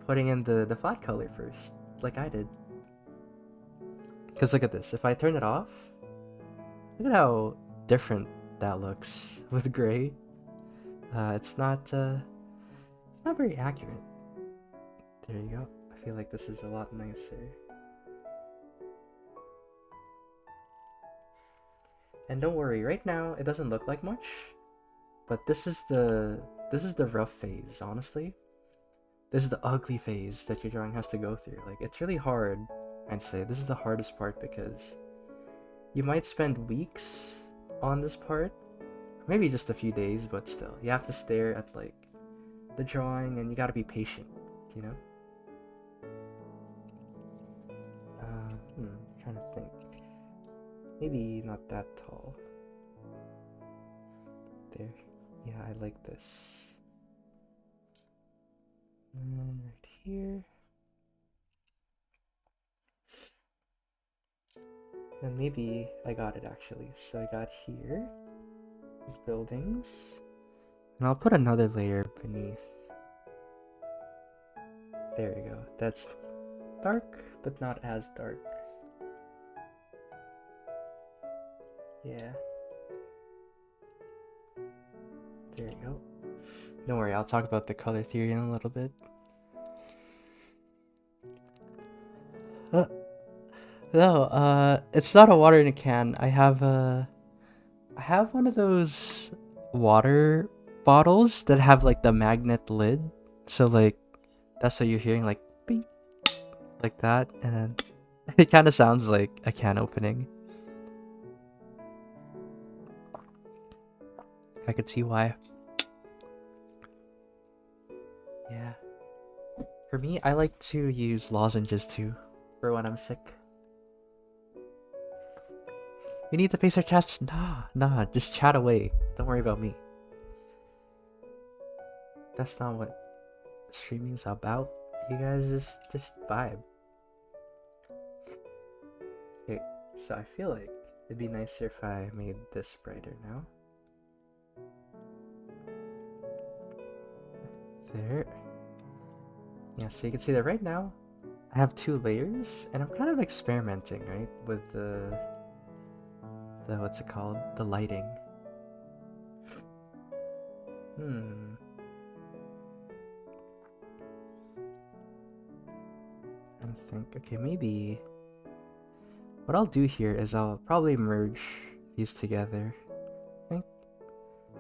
putting in the flat color first, like I did. Because look at this, if I turn it off, look at how different that looks with gray. It's not very accurate. There you go. I feel like this is a lot nicer. And don't worry, right now it doesn't look like much, but this is the rough phase, honestly. This is the ugly phase that your drawing has to go through. Like, it's really hard, I'd say. This is the hardest part because you might spend weeks on this part, maybe just a few days, but still, you have to stare at like the drawing and you gotta be patient, you know? Trying to think. Maybe not that tall. There. Yeah, I like this. And right here. And maybe I got it actually. So I got here. These buildings. And I'll put another layer beneath. There you go. That's dark, but not as dark. Yeah. There you go. Don't worry, I'll talk about the color theory in a little bit. No, it's not a water in a can. I have one of those water bottles that have like the magnet lid. So like, that's what you're hearing, like, bing, like that, and it kind of sounds like a can opening. I could see why. Yeah. For me, I like to use lozenges too, for when I'm sick. We need to pace our chats. Nah, just chat away. Don't worry about me. That's not what streaming's about. You guys just vibe. Okay, so I feel like it'd be nicer if I made this brighter now. There. Yeah, so you can see that right now I have 2 layers, and I'm kind of experimenting, right, with the what's it called? The lighting. I think, okay, maybe what I'll do here is I'll probably merge these together, I think.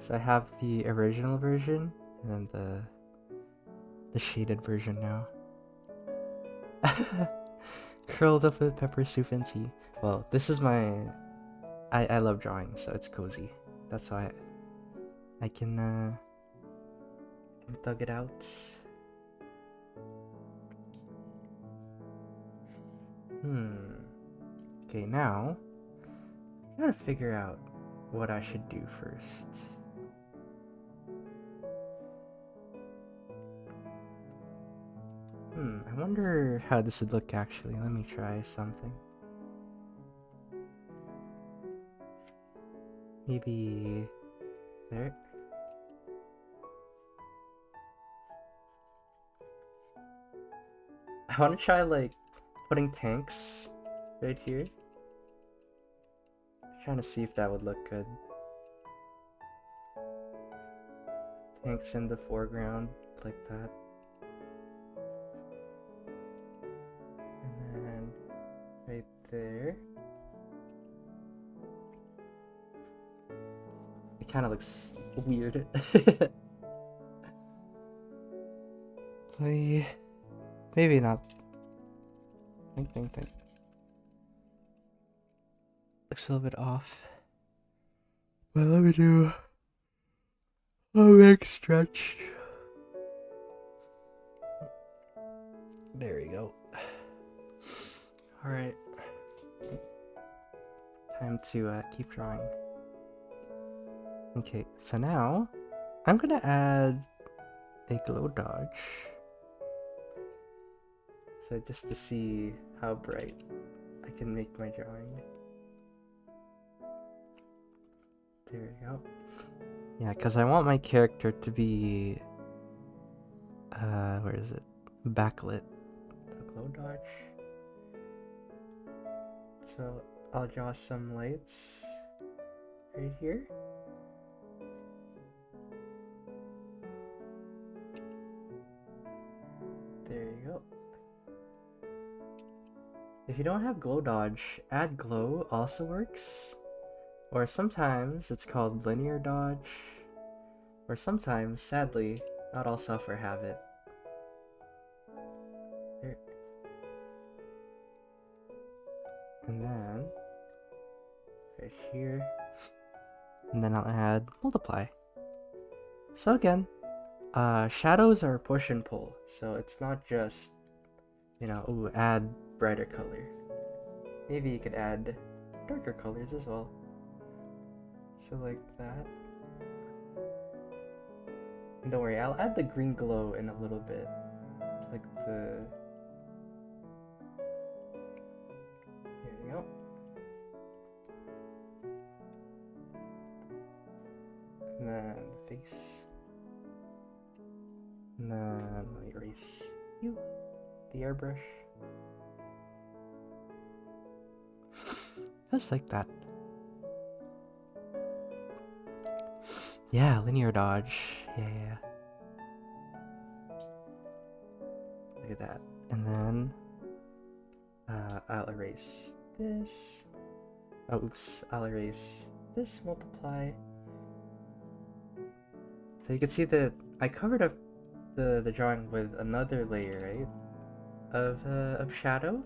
So I have the original version and then the shaded version now. Curled up with pepper soup and tea. Well, this is my... I love drawing, so it's cozy. That's why I can thug it out. Okay, now I gotta figure out what I should do first. I wonder how this would look actually. Let me try something. Maybe there. I want to try like putting tanks right here. Trying to see if that would look good. Tanks in the foreground like that. And then right there. It kind of looks weird. Maybe not. Think. Looks a little bit off. But let me do a big stretch. There we go. Alright. Time to keep drawing. Okay, so now I'm gonna add a glow dodge. So just to see how bright I can make my drawing. There we go. Yeah, because I want my character to be... where is it? Backlit. The glow dodge. So I'll draw some lights right here. There you go. If you don't have glow dodge, add glow also works. Or sometimes it's called linear dodge. Or sometimes, sadly, not all software have it. There. And then right here. And then I'll add multiply. So again, shadows are push and pull. So it's not just, you know, ooh, add brighter color. Maybe you could add darker colors as well. So like that. And don't worry, I'll add the green glow in a little bit. Like the... Here we go. And then the face. And then let me erase you. The airbrush. Just like that. Yeah, linear dodge. Yeah. Look at that. And then I'll erase this. Oh, oops. I'll erase this, multiply. So you can see that I covered up the drawing with another layer, right? of shadow.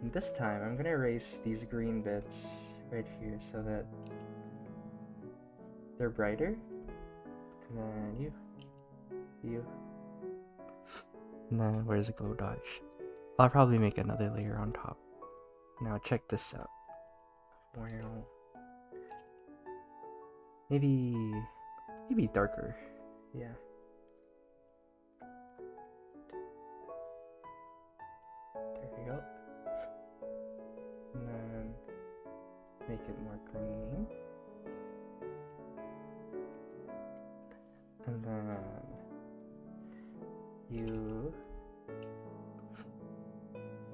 And this time I'm gonna erase these green bits right here so that they're brighter. And then you. And then where's the glow dodge? I'll probably make another layer on top. Now check this out. Maybe darker. Yeah. There we go. And then make it more green. And then you.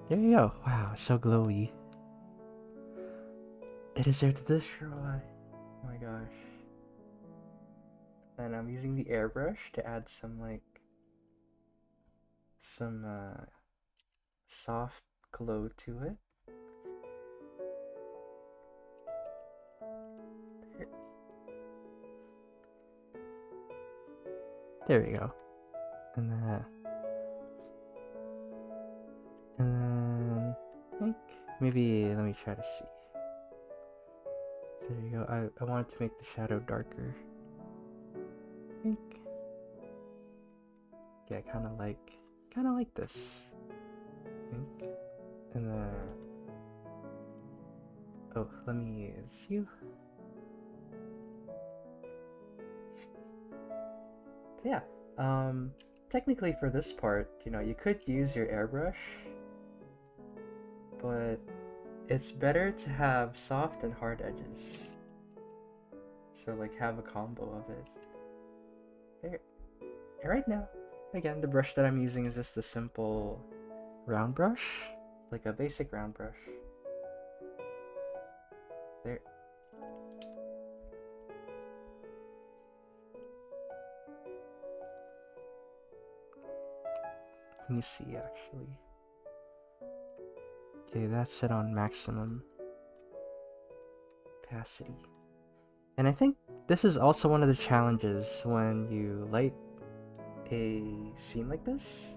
There you go. Wow, so glowy. It is there to destroy. Oh my gosh. And I'm using the airbrush to add some soft glow to it. There we go. And then I think maybe let me try to see. There you go. I wanted to make the shadow darker. I think. Yeah, kind of like this. I think. And then. Oh, let me use you. So yeah. Technically for this part, you could use your airbrush, but it's better to have soft and hard edges. So have a combo of it. There. And right now, again, the brush that I'm using is just a simple round brush, like a basic round brush. There. Let me see, actually. Okay, that's set on maximum opacity. And I think this is also one of the challenges when you light a scene like this,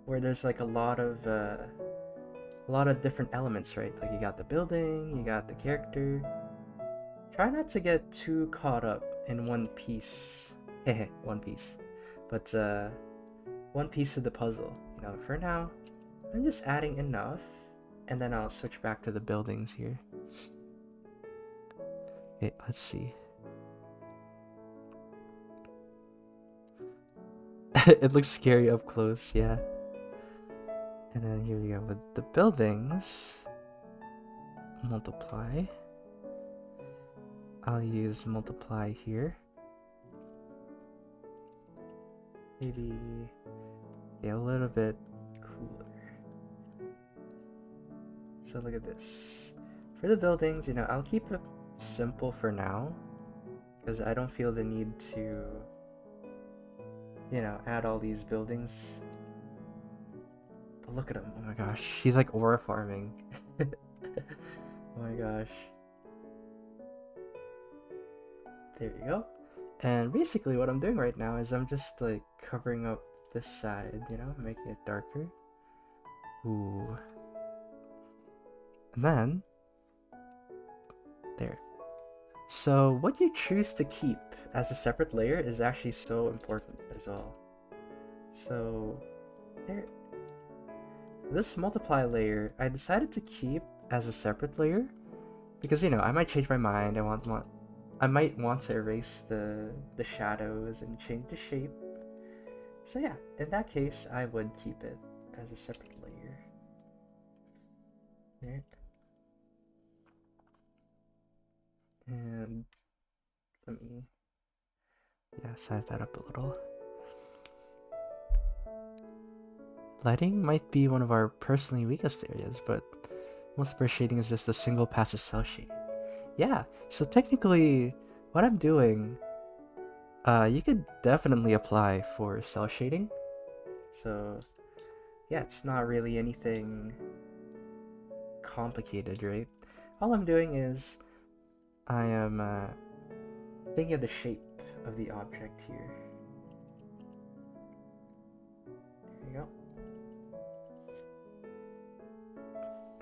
where there's a lot of different elements, right? Like you got the building, you got the character. Try not to get too caught up in one piece. One piece. But one piece of the puzzle. For now, I'm just adding enough, and then I'll switch back to the buildings here. Okay, let's see. It looks scary up close, yeah. And then here we go with the buildings. Multiply. I'll use multiply here. Maybe a little bit cooler. So look at this. For the buildings, I'll keep it simple for now, because I don't feel the need to, add all these buildings. But look at him. Oh my gosh. He's like aura farming. Oh my gosh. There you go. And basically what I'm doing right now is I'm just covering up this side, making it darker. Ooh. And then there. So what you choose to keep as a separate layer is actually so important as well. So there. This multiply layer I decided to keep as a separate layer because I might change my mind. I might want to erase the shadows and change the shape. So yeah, in that case I would keep it as a separate layer. Right. And let me size that up a little. Lighting might be one of our personally weakest areas, but most of our shading is just a single pass of cell shading. Yeah, so technically what I'm doing, you could definitely apply for cell shading. So yeah, it's not really anything complicated, right? All I'm doing is I am thinking of the shape of the object here. There you go.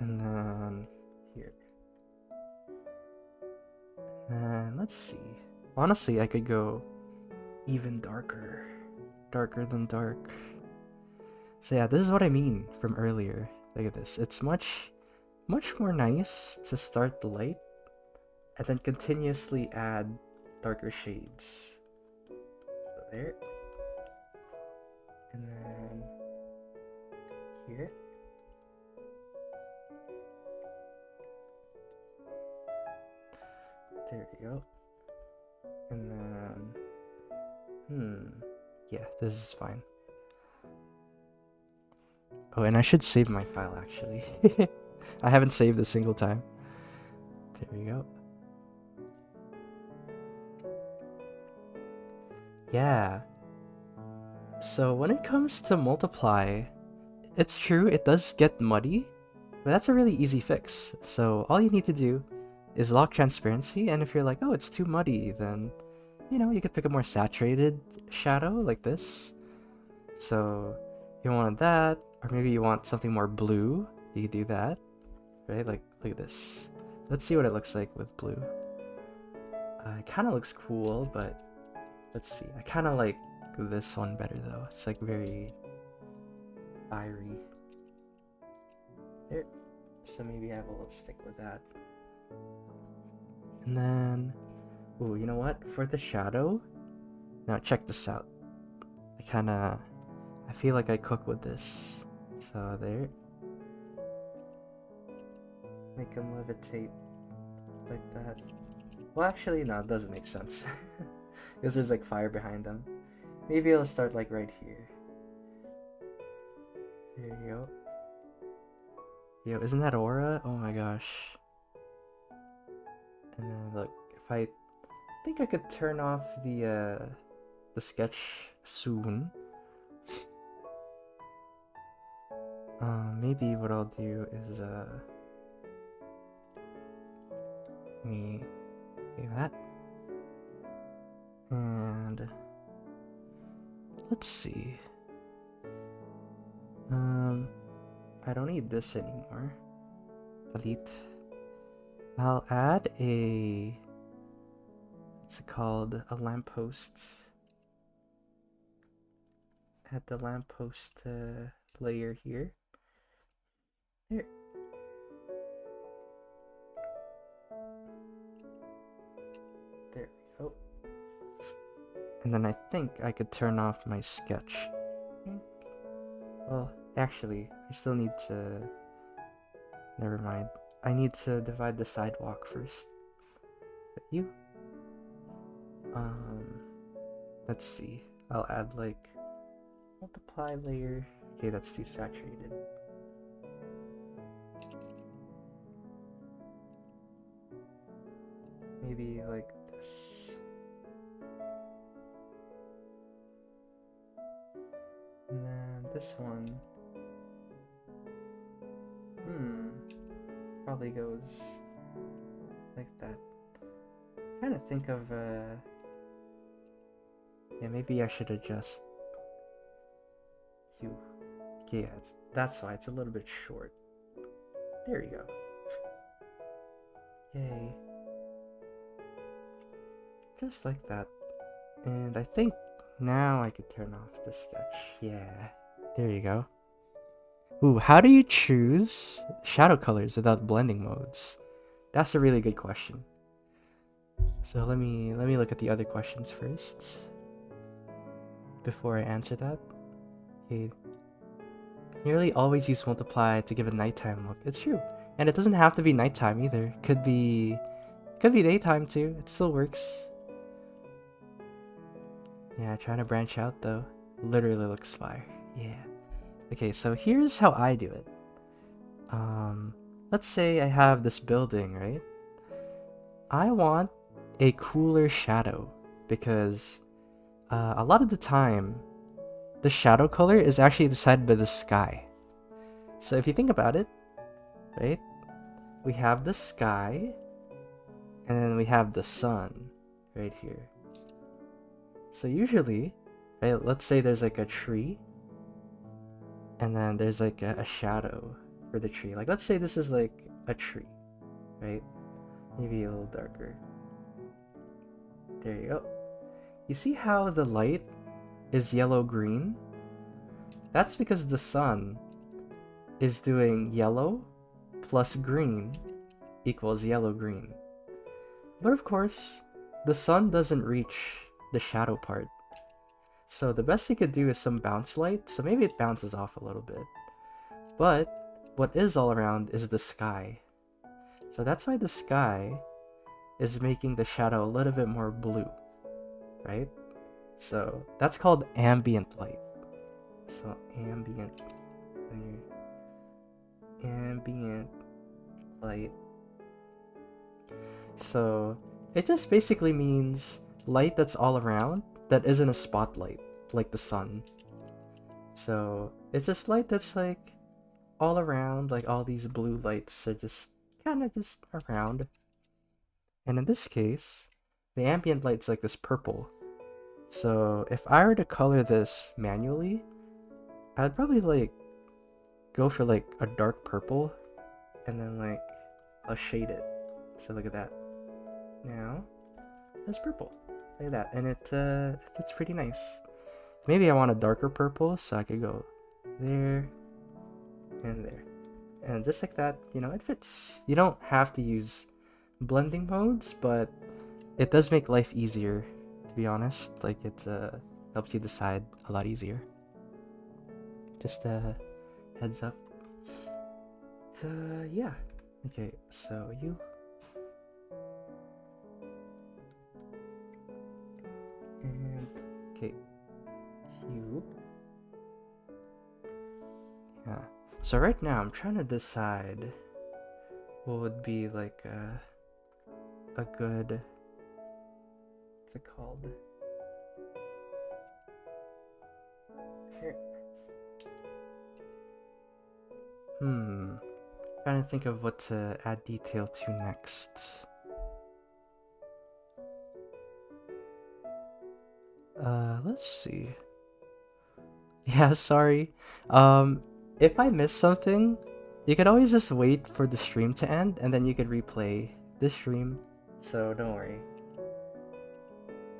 And then here. And let's see. Honestly, I could go even darker. Darker than dark. So yeah, this is what I mean from earlier. Look at this. It's much more nice to start the light and then continuously add darker shades. So there. And then here. There we go. And then, yeah, this is fine. Oh, and I should save my file actually. I haven't saved a single time. There we go. Yeah. So when it comes to multiply, it's true, it does get muddy, but that's a really easy fix. So all you need to do is lock transparency, and if you're like, oh, it's too muddy, then, you know, you could pick a more saturated shadow like this. So you wanted that, or maybe you want something more blue, you could do that, right? Like, look at this. Let's see what it looks like with blue. It kind of looks cool, but let's see. I kind of like this one better though. It's like very fiery. There. So maybe I will stick with that. And then, ooh, you know what? For the shadow, now check this out. I feel like I cook with this. So there. Make them levitate like that. Well, actually, no, it doesn't make sense. Because there's like fire behind them. Maybe I'll start like right here. There you go. Yo, isn't that aura? Oh my gosh. And then look, if I think I could turn off the sketch soon. Maybe what I'll do is me do that. And let's see. I don't need this anymore. Delete. I'll add what's it called? A lamppost. Add the lamppost layer here. There. There we go. And then I think I could turn off my sketch. Well, actually, I still need to... Never mind. I need to divide the sidewalk first. But you? Let's see. I'll add like... multiply layer. Okay, that's too saturated. Maybe like this. And then this one. Probably goes like that. I'm trying to think of yeah, maybe I should adjust hue. Okay, yeah, that's why it's a little bit short. There you go. Yay. Just like that. And I think now I could turn off the sketch. Yeah, there you go. Ooh, how do you choose shadow colors without blending modes? That's a really good question. So let me look at the other questions first before I answer that. Okay. Nearly always use multiply to give a nighttime look. It's true. And it doesn't have to be nighttime either. Could be daytime too. It still works. Yeah, trying to branch out though. Literally looks fire. Yeah. Okay, so here's how I do it. Let's say I have this building, right? I want a cooler shadow because a lot of the time, the shadow color is actually decided by the sky. So if you think about it, right? We have the sky, and then we have the sun right here. So usually, right, let's say there's like a tree, and then there's like a shadow for the tree. Like, let's say this is like a tree, right? Maybe a little darker. There you go. You see how the light is yellow-green? That's because the sun is doing yellow plus green equals yellow-green. But of course, the sun doesn't reach the shadow part. So the best you could do is some bounce light, so maybe it bounces off a little bit. But what is all around is the sky. So that's why the sky is making the shadow a little bit more blue, right? So that's called ambient light. So ambient light. So it just basically means light that's all around that isn't a spotlight like the sun. So it's just light that's like all around, like all these blue lights are just kind of just around. And in this case, the ambient light's like this purple. So if I were to color this manually, I'd probably like go for like a dark purple and then like I'll shade it. So look at that. Now it's purple. Look at that. And it's pretty nice. Maybe I want a darker purple, so I could go there and there. And just like that, you know, it fits. You don't have to use blending modes, but it does make life easier, to be honest. Like it helps you decide a lot easier. Just a heads up. Yeah. Okay, so you. And okay, cube. Yeah. So right now I'm trying to decide what would be like a good, what's it called? Here. Trying to think of what to add detail to next. Let's see. Yeah, sorry. If I missed something, you could always just wait for the stream to end and then you could replay the stream. So don't worry.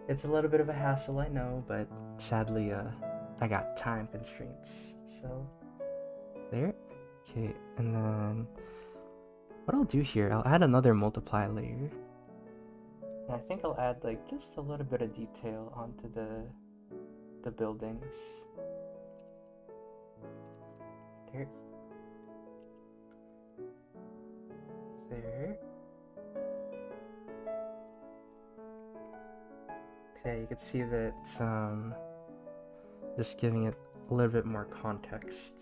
It's a little bit of a hassle, I know, but sadly, I got time constraints. So there. Okay, and then what I'll do here, I'll add another multiply layer. And I think I'll add like just a little bit of detail onto the buildings. There. There. Okay, you can see that just giving it a little bit more context.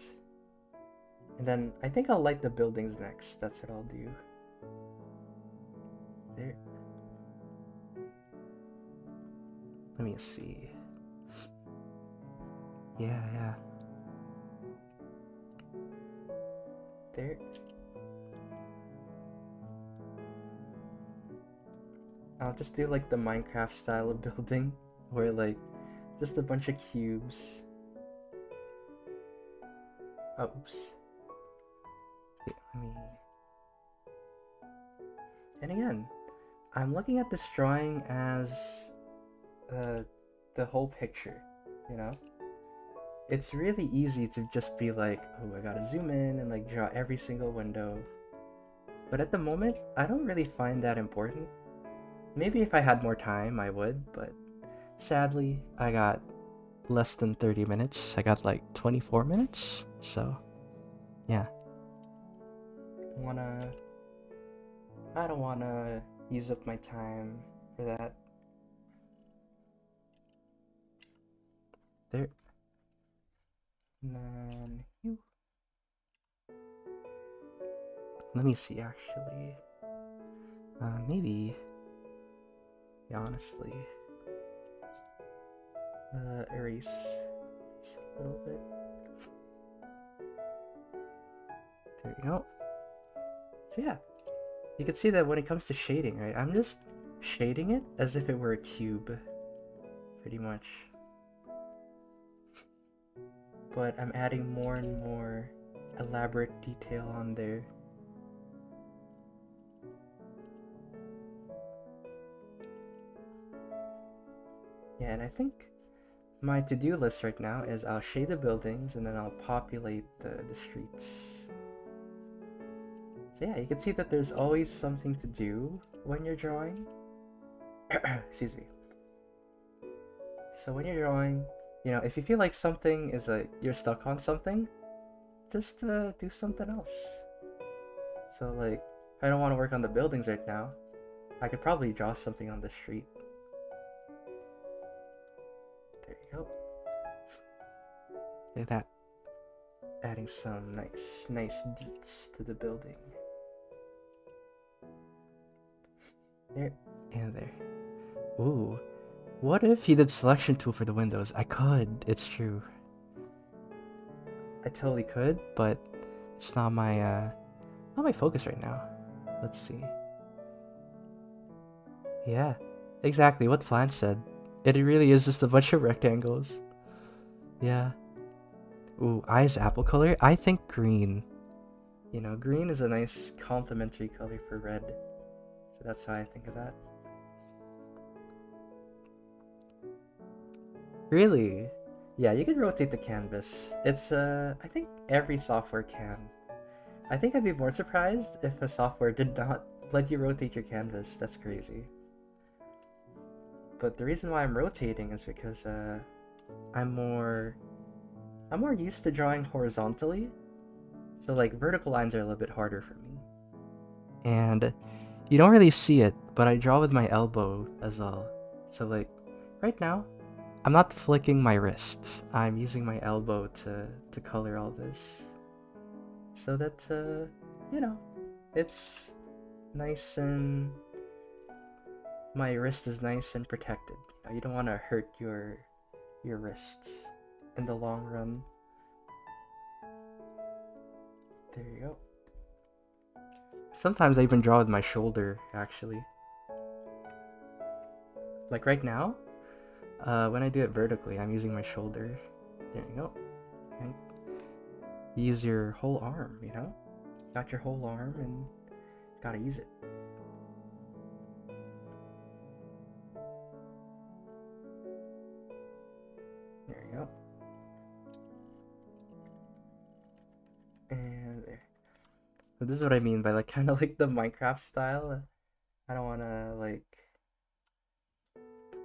And then I think I'll light the buildings next. That's what I'll do. There. Let me see. Yeah. There. I'll just do like the Minecraft style of building, where like just a bunch of cubes. Oh, oops. Okay, let me. And again, I'm looking at this drawing as the whole picture, you know? It's really easy to just be like, oh, I gotta zoom in and like draw every single window. But at the moment, I don't really find that important. Maybe if I had more time, I would, but sadly, I got less than 30 minutes. I got like 24 minutes, so yeah. I don't wanna use up my time for that. There. And then you. Let me see, actually. Maybe. Yeah, honestly. Erase this a little bit. There you go. So yeah, you can see that when it comes to shading, right? I'm just shading it as if it were a cube, pretty much. But I'm adding more and more elaborate detail on there. Yeah, and I think my to-do list right now is I'll shade the buildings and then I'll populate the streets. So yeah, you can see that there's always something to do when you're drawing. Excuse me. So when you're drawing, you know, if you feel like something is you're stuck on something, just do something else. So like, if I don't want to work on the buildings right now, I could probably draw something on the street. There you go. Look at that. Adding some nice deets to the building. There and there. Ooh. What if he did selection tool for the windows? I could, it's true. I totally could, but it's not my focus right now. Let's see. Yeah, exactly what Flan said. It really is just a bunch of rectangles. Yeah. Ooh, eyes apple color? I think green. You know, green is a nice complementary color for red. So that's how I think of that. Really? Yeah, you can rotate the canvas. It's, I think every software can. I think I'd be more surprised if a software did not let you rotate your canvas. That's crazy. But the reason why I'm rotating is because, I'm more used to drawing horizontally. So, like, vertical lines are a little bit harder for me. And you don't really see it, but I draw with my elbow as well. So, like, right now, I'm not flicking my wrists. I'm using my elbow to color all this. So that, you know, it's nice and... my wrist is nice and protected. You know, you don't want to hurt your wrists in the long run. There you go. Sometimes I even draw with my shoulder, actually. Like right now, when I do it vertically, I'm using my shoulder. There you go. And use your whole arm, you know? Got your whole arm and gotta use it. There you go. And there. So this is what I mean by like kind of like the Minecraft style. I don't want to like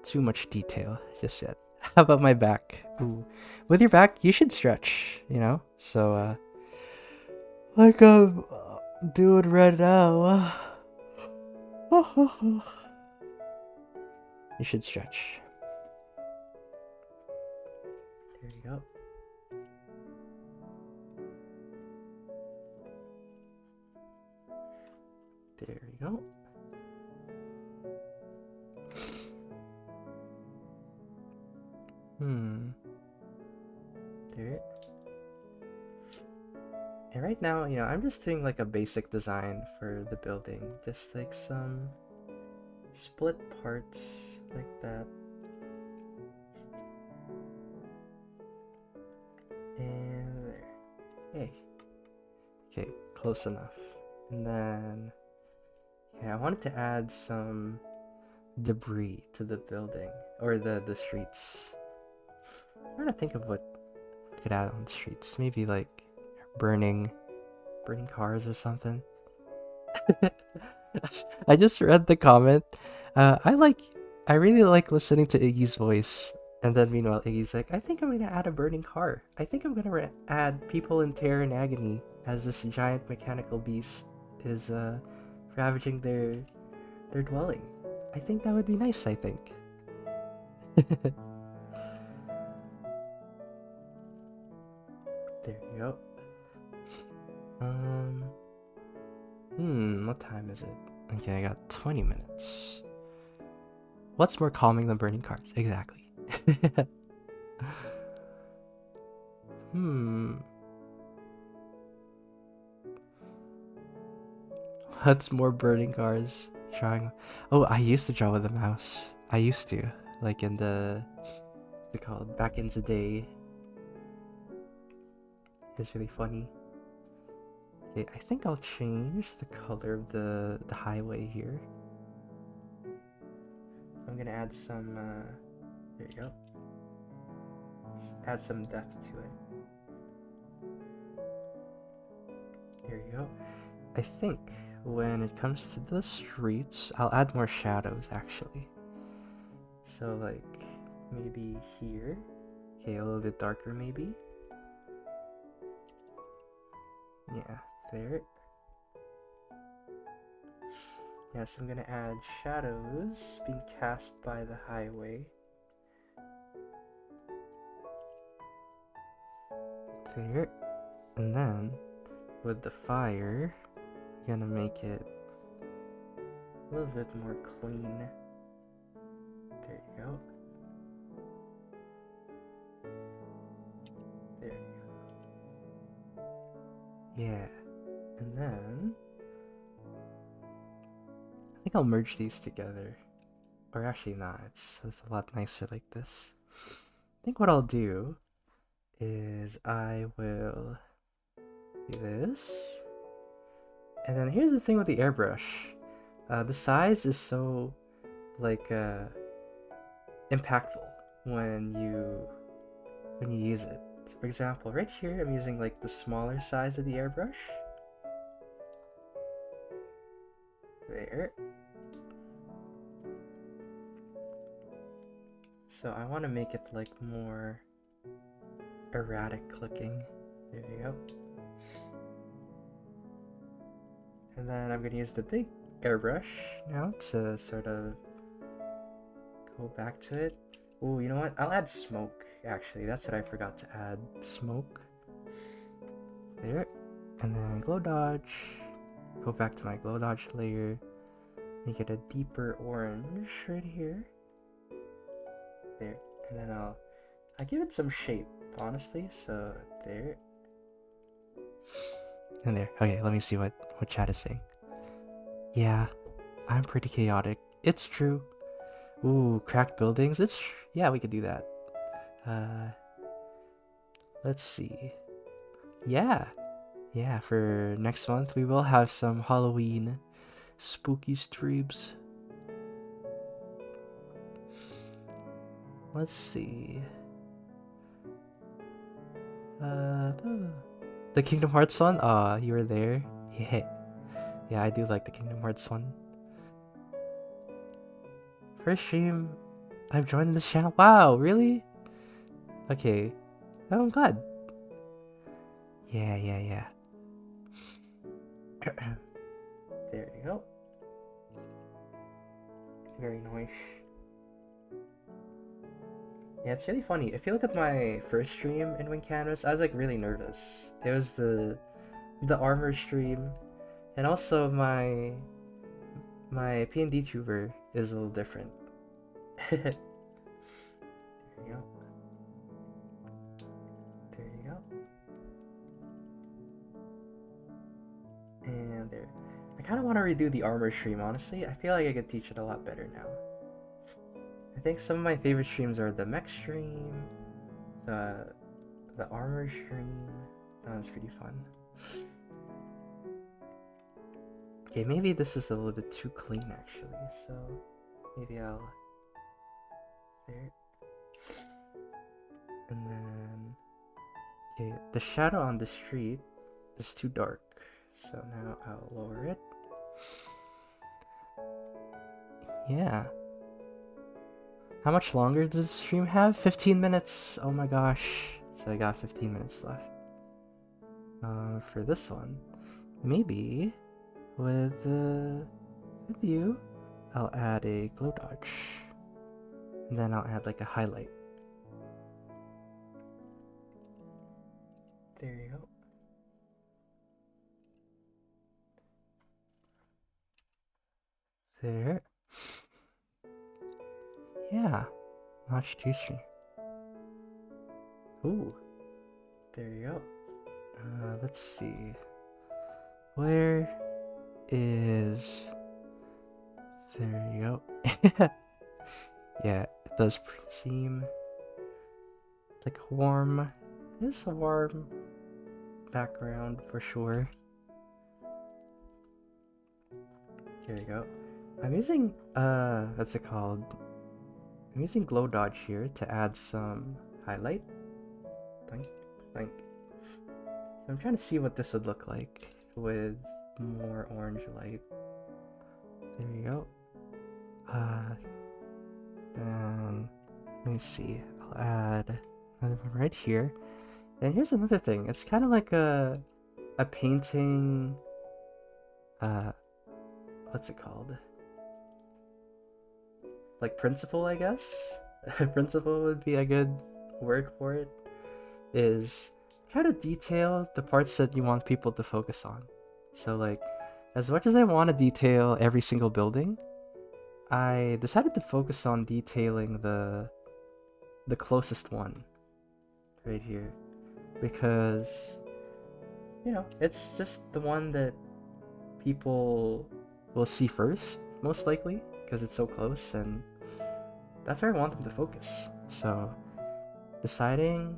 too much detail just yet. How about my back? Ooh. With your back, you should stretch, you know? So, like I'm doing right now. You should stretch. There you go. There you go. There. And right now, you know, I'm just doing like a basic design for the building. Just like some split parts like that. And there. Hey. Okay, close enough. And then, yeah, I wanted to add some debris to the building, or the streets. I'm trying to think of what I could add on the streets. Maybe like burning cars or something. I just read the comment. I really like listening to Iggy's voice. And then meanwhile, Iggy's like, I think I'm gonna add a burning car. I think I'm gonna add people in terror and agony as this giant mechanical beast is ravaging their dwelling. I think that would be nice, I think. There you go. What time is it? Okay, I got 20 minutes. What's more calming than burning cars? Exactly. What's more burning cars? Drawing. Oh, I used to draw with a mouse. I used to. Like in the... what's it called? Back in the day. It's really funny. Okay, I think I'll change the color of the highway here. I'm gonna add some, there you go. Add some depth to it. There you go. I think when it comes to the streets, I'll add more shadows actually. So like maybe here. Okay, a little bit darker maybe. Yeah, there. Yes, I'm gonna add shadows being cast by the highway. There. And then with the fire, I'm gonna make it a little bit more clean. There you go. There you go. Yeah. And then I think I'll merge these together. Or actually not, it's a lot nicer like this. I think what I'll do is I will do this. And then here's the thing with the airbrush. The size is so like impactful when you use it. So for example, right here I'm using like the smaller size of the airbrush. There. So I want to make it like more erratic clicking. There you go. And then I'm going to use the big airbrush now to sort of go back to it. Oh, you know what? I'll add smoke, actually. That's what I forgot to add. Smoke. There. And then glow dodge. Go back to my glow dodge layer. Make it a deeper orange right here. There. And then I'll give it some shape, honestly. So there. And there. Okay, let me see what chat is saying. Yeah, I'm pretty chaotic. It's true. Ooh, cracked buildings. Yeah, we could do that. Let's see. Yeah, for next month we will have some Halloween spooky streams. Let's see. The Kingdom Hearts one? Aw, you were there? Yeah, I do like the Kingdom Hearts one. First stream I've joined this channel. Wow, really? Okay. Oh, I'm glad. Yeah. There you go. Very nice. Yeah, it's really funny. If you look at my first stream in Wing Canvas, I was like really nervous. It was the armor stream, and also my P&D tuber is a little different. There you go. There you go. And there. I kind of want to redo the armor stream, honestly. I feel like I could teach it a lot better now. I think some of my favorite streams are the mech stream, the armor stream. That was pretty fun. Okay, maybe this is a little bit too clean actually, so maybe I'll there. And then okay, the shadow on the street is too dark, so now I'll lower it. Yeah. How much longer does the stream have? 15 minutes. Oh my gosh. So I got 15 minutes left. For this one, maybe with you, I'll add a glow dodge, and then I'll add like a highlight. There you go. There. Yeah, much juicy. Ooh, there you go. Let's see. Where is... There you go. Yeah, it does seem like warm. It's a warm background for sure. Here we go. I'm using what's it called? I'm using glow dodge here to add some highlight. Think, think. So I'm trying to see what this would look like with more orange light. There we go. Then let me see. I'll add another one right here. And here's another thing. It's kind of like a painting. What's it called? Like principle, I guess. Principle would be a good word for it. Is try to detail the parts that you want people to focus on. So like, as much as I want to detail every single building, I decided to focus on detailing the closest one right here, because you know it's just the one that people will see first, most likely, because it's so close, and that's where I want them to focus. So deciding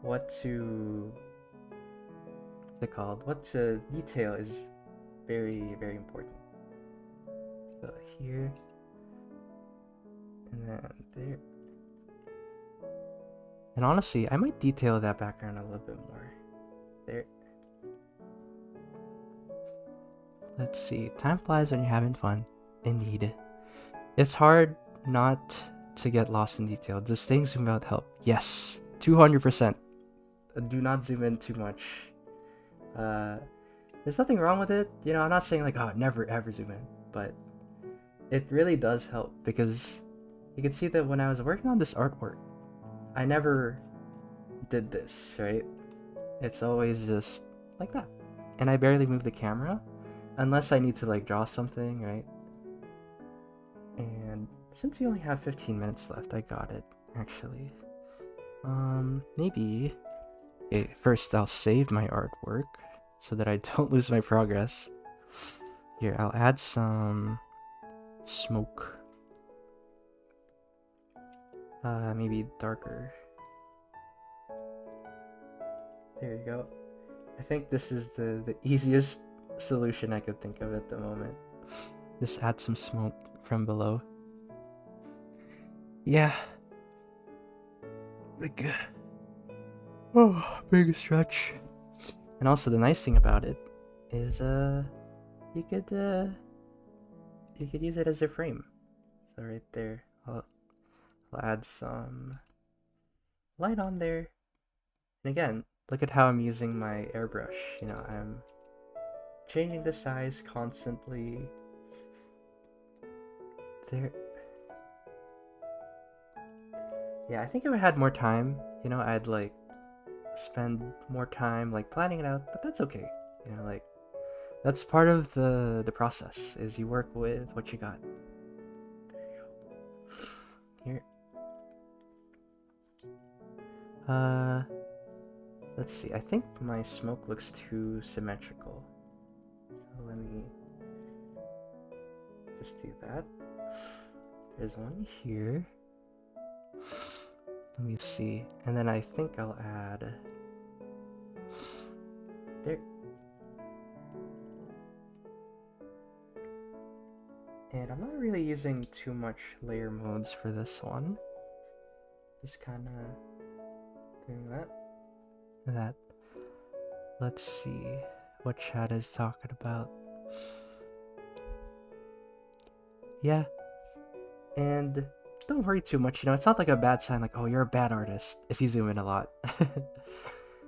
what to what to detail is very, very important. So here, and then there. And honestly, I might detail that background a little bit more. There. Let's see. Time flies when you're having fun. Indeed. It's hard not to get lost in detail. Does staying zoomed out help? Yes. 200%. Do not zoom in too much. There's nothing wrong with it. You know, I'm not saying like, oh, never ever zoom in. But it really does help, because you can see that when I was working on this artwork, I never did this, right? It's always just like that. And I barely move the camera unless I need to like draw something, right? And since we only have 15 minutes left, I got it, actually. Maybe... Okay, first I'll save my artwork so that I don't lose my progress. Here, I'll add some smoke. Maybe darker. There you go. I think this is the easiest solution I could think of at the moment. Just add some smoke from below. Yeah. Big stretch. And also the nice thing about it is you could use it as a frame. So right there, I'll add some light on there. And again, look at how I'm using my airbrush. You know, I'm changing the size constantly. There. Yeah, I think if I had more time, you know, I'd like spend more time like planning it out, but that's okay. You know, like that's part of the process, is you work with what you got. There you go. Here. Let's see. I think my smoke looks too symmetrical. So let me just do that. There's one here. Let me see. And then I think I'll add there. And I'm not really using too much layer modes for this one. Just kind of doing that. Let's see what chat is talking about. Yeah. And don't worry too much, you know, it's not like a bad sign, like, oh, you're a bad artist if you zoom in a lot.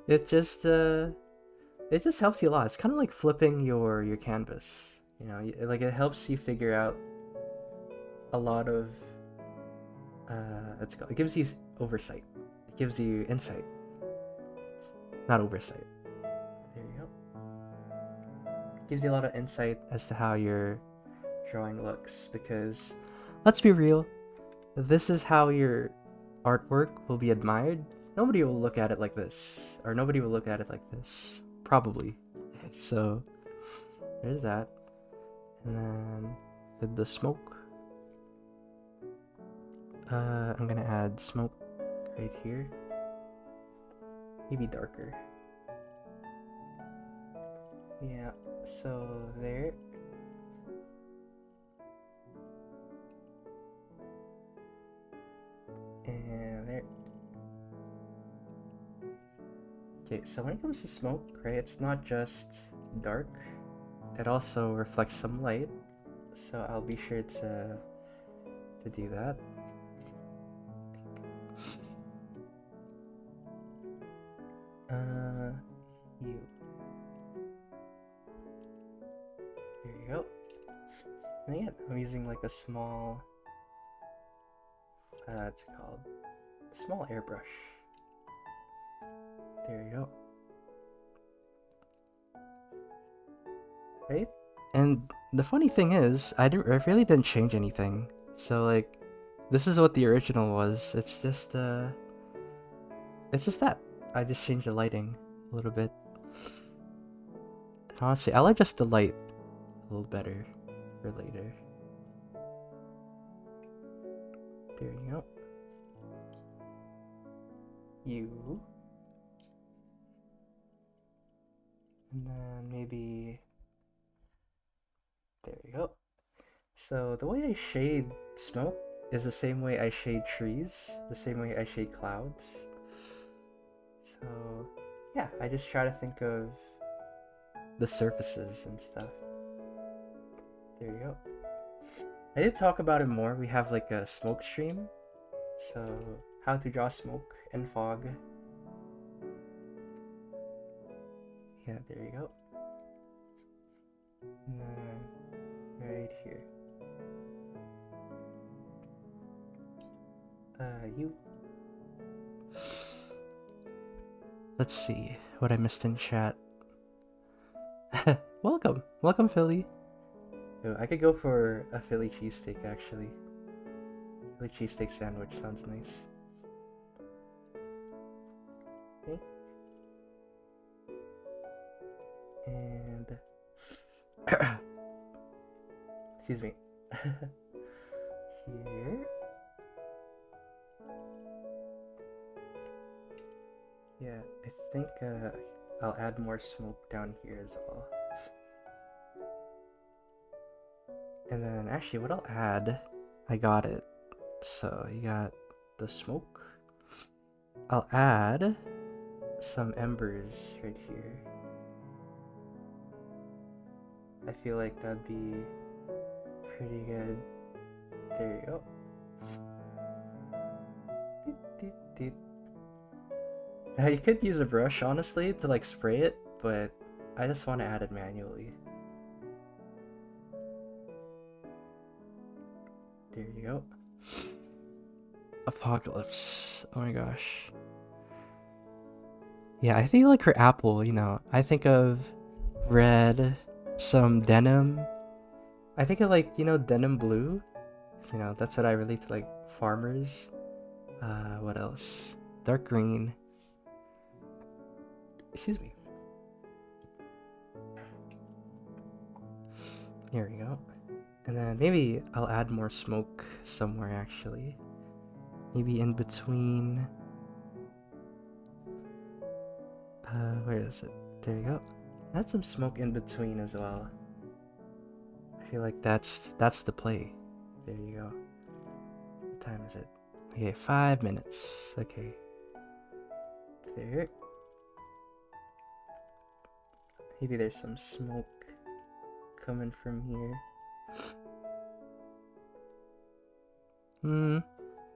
It just helps you a lot. It's kind of like flipping your canvas, you know, like it helps you figure out a lot of, it gives you oversight. It gives you insight. Not oversight. There you go. It gives you a lot of insight as to how your drawing looks, because let's be real, this is how your artwork will be admired. Nobody will look at it like this, or nobody will look at it like this, probably. So there's that. And then with the smoke, I'm gonna add smoke right here, maybe darker. Yeah, so there. And there. Okay, so when it comes to smoke, right, it's not just dark. It also reflects some light. So I'll be sure to do that. You. There you go. And yeah, I'm using like a small, it's called a small airbrush. There you go. Right? And the funny thing is, I really didn't change anything. So like, this is what the original was. It's just that. I just changed the lighting a little bit. Honestly, I'll adjust the light a little better for later. There you go. You. And then maybe... There you go. So the way I shade smoke is the same way I shade trees, the same way I shade clouds. So yeah, I just try to think of the surfaces and stuff. There you go. I did talk about it more. We have like a smoke stream. So how to draw smoke and fog. Yeah, there you go. And then right here. You. Let's see what I missed in chat. Welcome, Philly. Yo, I could go for a Philly cheesesteak actually. Philly cheesesteak sandwich sounds nice. Okay. And excuse me. Here. Yeah, I think I'll add more smoke down here as well. And then actually what I'll add, I got it. So you got the smoke. I'll add some embers right here. I feel like that'd be pretty good. There you go. Now you could use a brush honestly to like spray it, but I just want to add it manually. There you go. Apocalypse. Oh my gosh. Yeah, I think like for apple, you know, I think of red, some denim. I think of like, you know, denim blue. You know, that's what I relate to like farmers. What else? Dark green. Excuse me. Here we go. And then maybe I'll add more smoke somewhere actually. Maybe in between. Where is it? There you go. Add some smoke in between as well. I feel like that's the play. There you go. What time is it? Okay, 5 minutes. Okay. There. Maybe there's some smoke coming from here.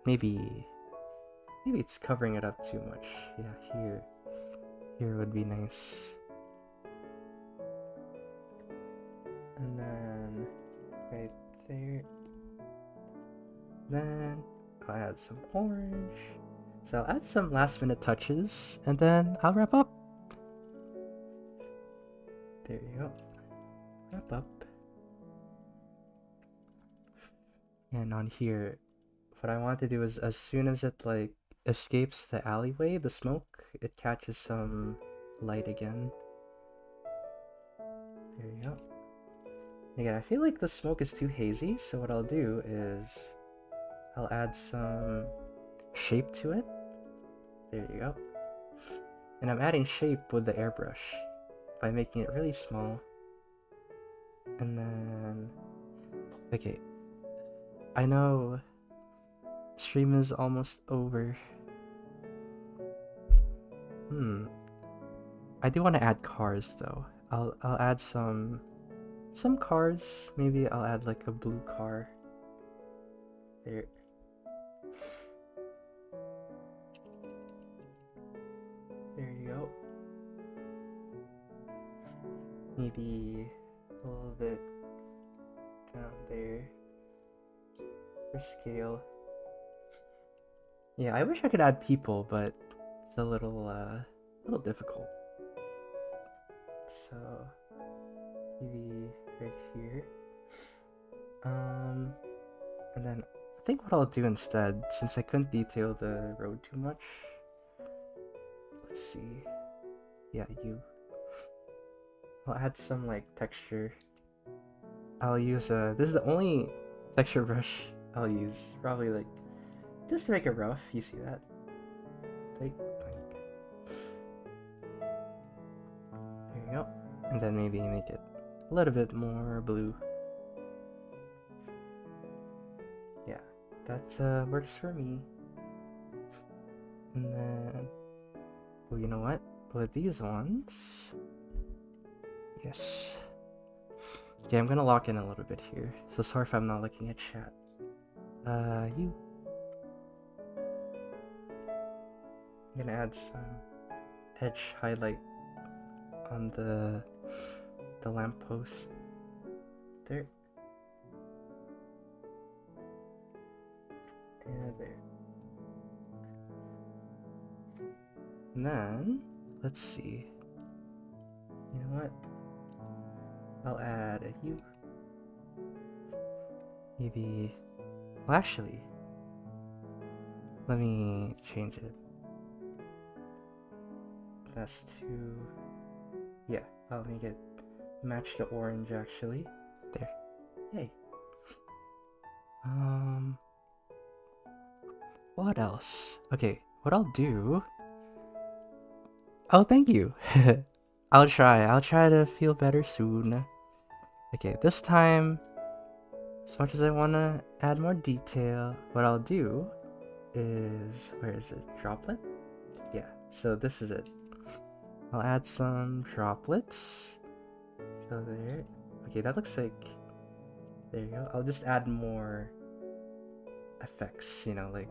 Maybe it's covering it up too much. Yeah, here would be nice. And then right there. Then I'll add some orange. So I'll add some last minute touches and then I'll wrap up. There you go. Wrap up. And on here, what I want to do is as soon as it like escapes the alleyway, the smoke, it catches some light again. There you go. Again, I feel like the smoke is too hazy, so what I'll do is I'll add some shape to it. There you go. And I'm adding shape with the airbrush by making it really small. And then... Okay. I know Stream is almost over. I do want to add cars though. I'll add some cars. Maybe I'll add like a blue car. There. There you go. Maybe a little bit down there for scale. Yeah, I wish I could add people, but it's a little difficult. So maybe right here. And then I think what I'll do instead, since I couldn't detail the road too much. Let's see. Yeah, I'll add some like texture. I'll use this is the only texture brush I'll use. Probably like just to make it rough. You see that? Like. There you go. And then maybe make it a little bit more blue. Yeah, that works for me. And then, well, you know what? With these ones, yes. Okay, I'm gonna lock in a little bit here. So sorry if I'm not looking at chat. I'm gonna add some edge highlight on the lamppost there. And there. And then, let's see. You know what? I'll add a hue. Maybe. Well, actually, let me change it. That's to. Yeah, I'll make it match the orange actually. There. Yay. What else? Okay, what I'll do. Oh, thank you. I'll try to feel better soon. Okay, this time, as much as I want to add more detail, what I'll do is, where is it? Droplet? Yeah, so this is it. I'll add some droplets. So there. Okay, that looks like, there you go. I'll just add more effects, you know, like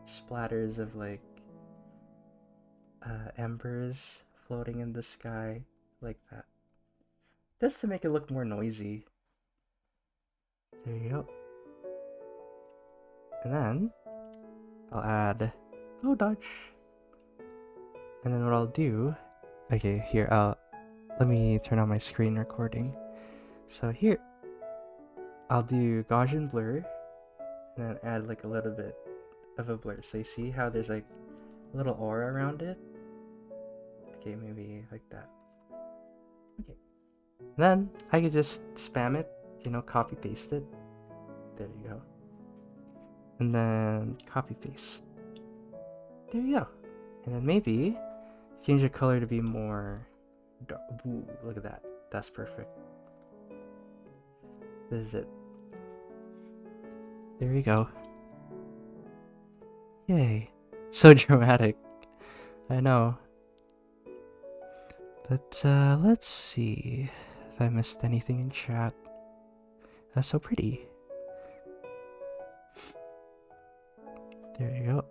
splatters of like embers floating in the sky, like that. Just to make it look more noisy. There you go. And then I'll add, oh, dodge. And then what I'll do, okay, here, let me turn on my screen recording. So here, I'll do Gaussian blur, and then add like a little bit of a blur. So you see how there's like a little aura around it? Okay, maybe like that. Okay. And then I could just spam it, you know, copy paste it. There you go. And then copy paste. There you go. And then maybe change the color to be more dark. Ooh, look at that. That's perfect. This is it. There you go. Yay. So dramatic. I know. But let's see if I missed anything in chat. That's so pretty. There you go.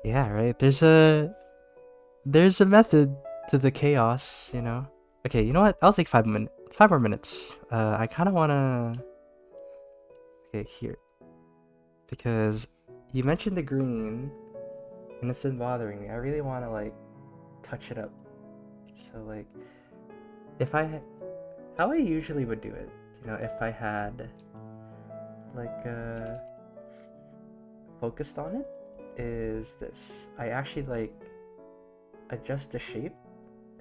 Yeah, right. There's a method to the chaos, you know. Okay, you know what? I'll take 5 more minutes. I kind of wanna. Okay, here, because you mentioned the green, and it's been bothering me. I really want to like touch it up. So like, how I usually would do it, you know, if I had like focused on it, is this. I actually like adjust the shape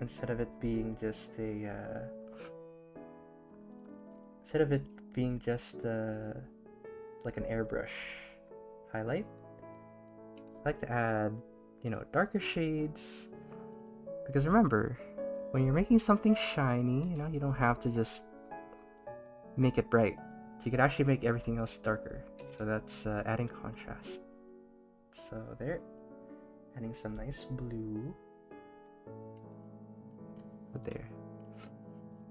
instead of it being just like an airbrush highlight. I like to add, you know, darker shades, because remember, when you're making something shiny, you know, you don't have to just make it bright. You could actually make everything else darker. So that's adding contrast. So there, adding some nice blue. There.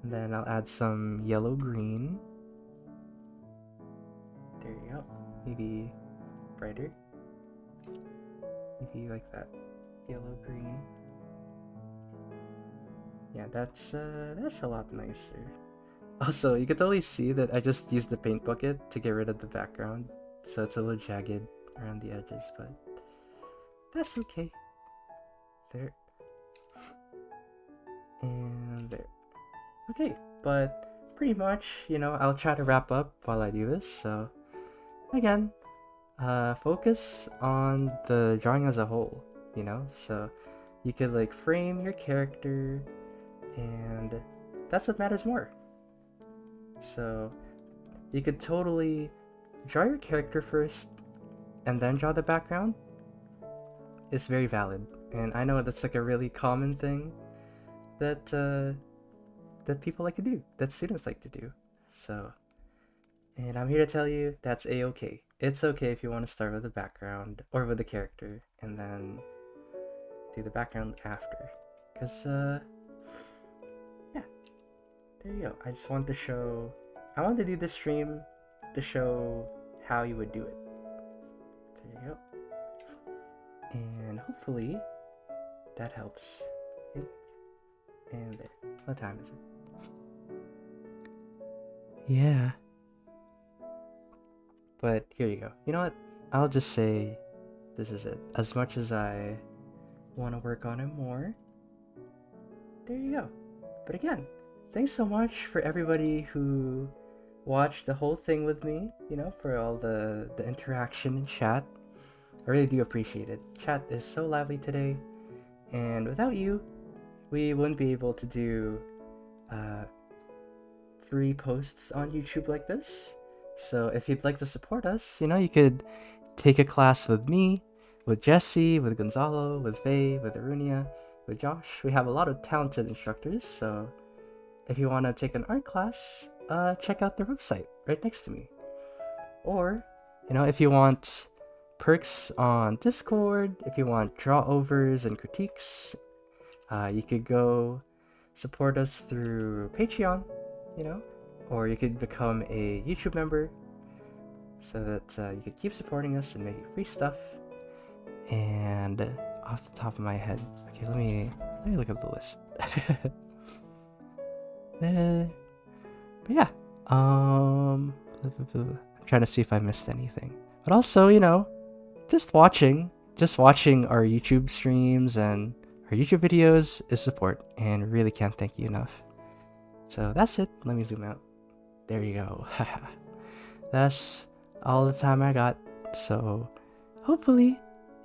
And then I'll add some yellow-green. There you go. Maybe brighter. Maybe like that. Yellow-green. Yeah, that's a lot nicer. Also, you can totally see that I just used the paint bucket to get rid of the background, so it's a little jagged around the edges, but that's okay. There. And there. Okay, but pretty much, I'll try to wrap up while I do this, so again, focus on the drawing as a whole, so you could like frame your character, and that's what matters more. So you could totally draw your character first and then draw the background. It's very valid, and I know that's like a really common thing that that people like to do, that students like to do. So, and I'm here to tell you that's a-okay. It's okay if you want to start with the background or with the character and then do the background after, because yeah, there you go. I just want to show, I want to do this stream to show how you would do it. There you go. And hopefully that helps. Okay. And there. What time is it? Yeah. But here you go. You know what? I'll just say this is it. As much as I want to work on it more, there you go. But again, thanks so much for everybody who watched the whole thing with me, for all the interaction in chat. I really do appreciate it. Chat is so lively today, and without you, we wouldn't be able to do free posts on YouTube like this. So if you'd like to support us, you could take a class with me, with Jesse, with Gonzalo, with Faye, with Arunia, with Josh. We have a lot of talented instructors, so if you want to take an art class, check out their website right next to me. Or, if you want perks on Discord, if you want draw-overs and critiques, you could go support us through Patreon, or you could become a YouTube member so that you could keep supporting us and making free stuff. And off the top of my head, okay, let me look at the list. But yeah, I'm trying to see if I missed anything. But also, just watching our YouTube streams and our YouTube videos is support, and really can't thank you enough. So that's it. Let me zoom out. There you go. That's all the time I got. So hopefully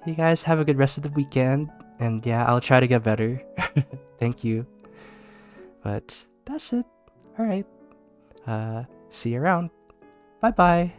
you guys have a good rest of the weekend, and yeah, I'll try to get better. Thank you. But that's it. All right. See you around. Bye bye.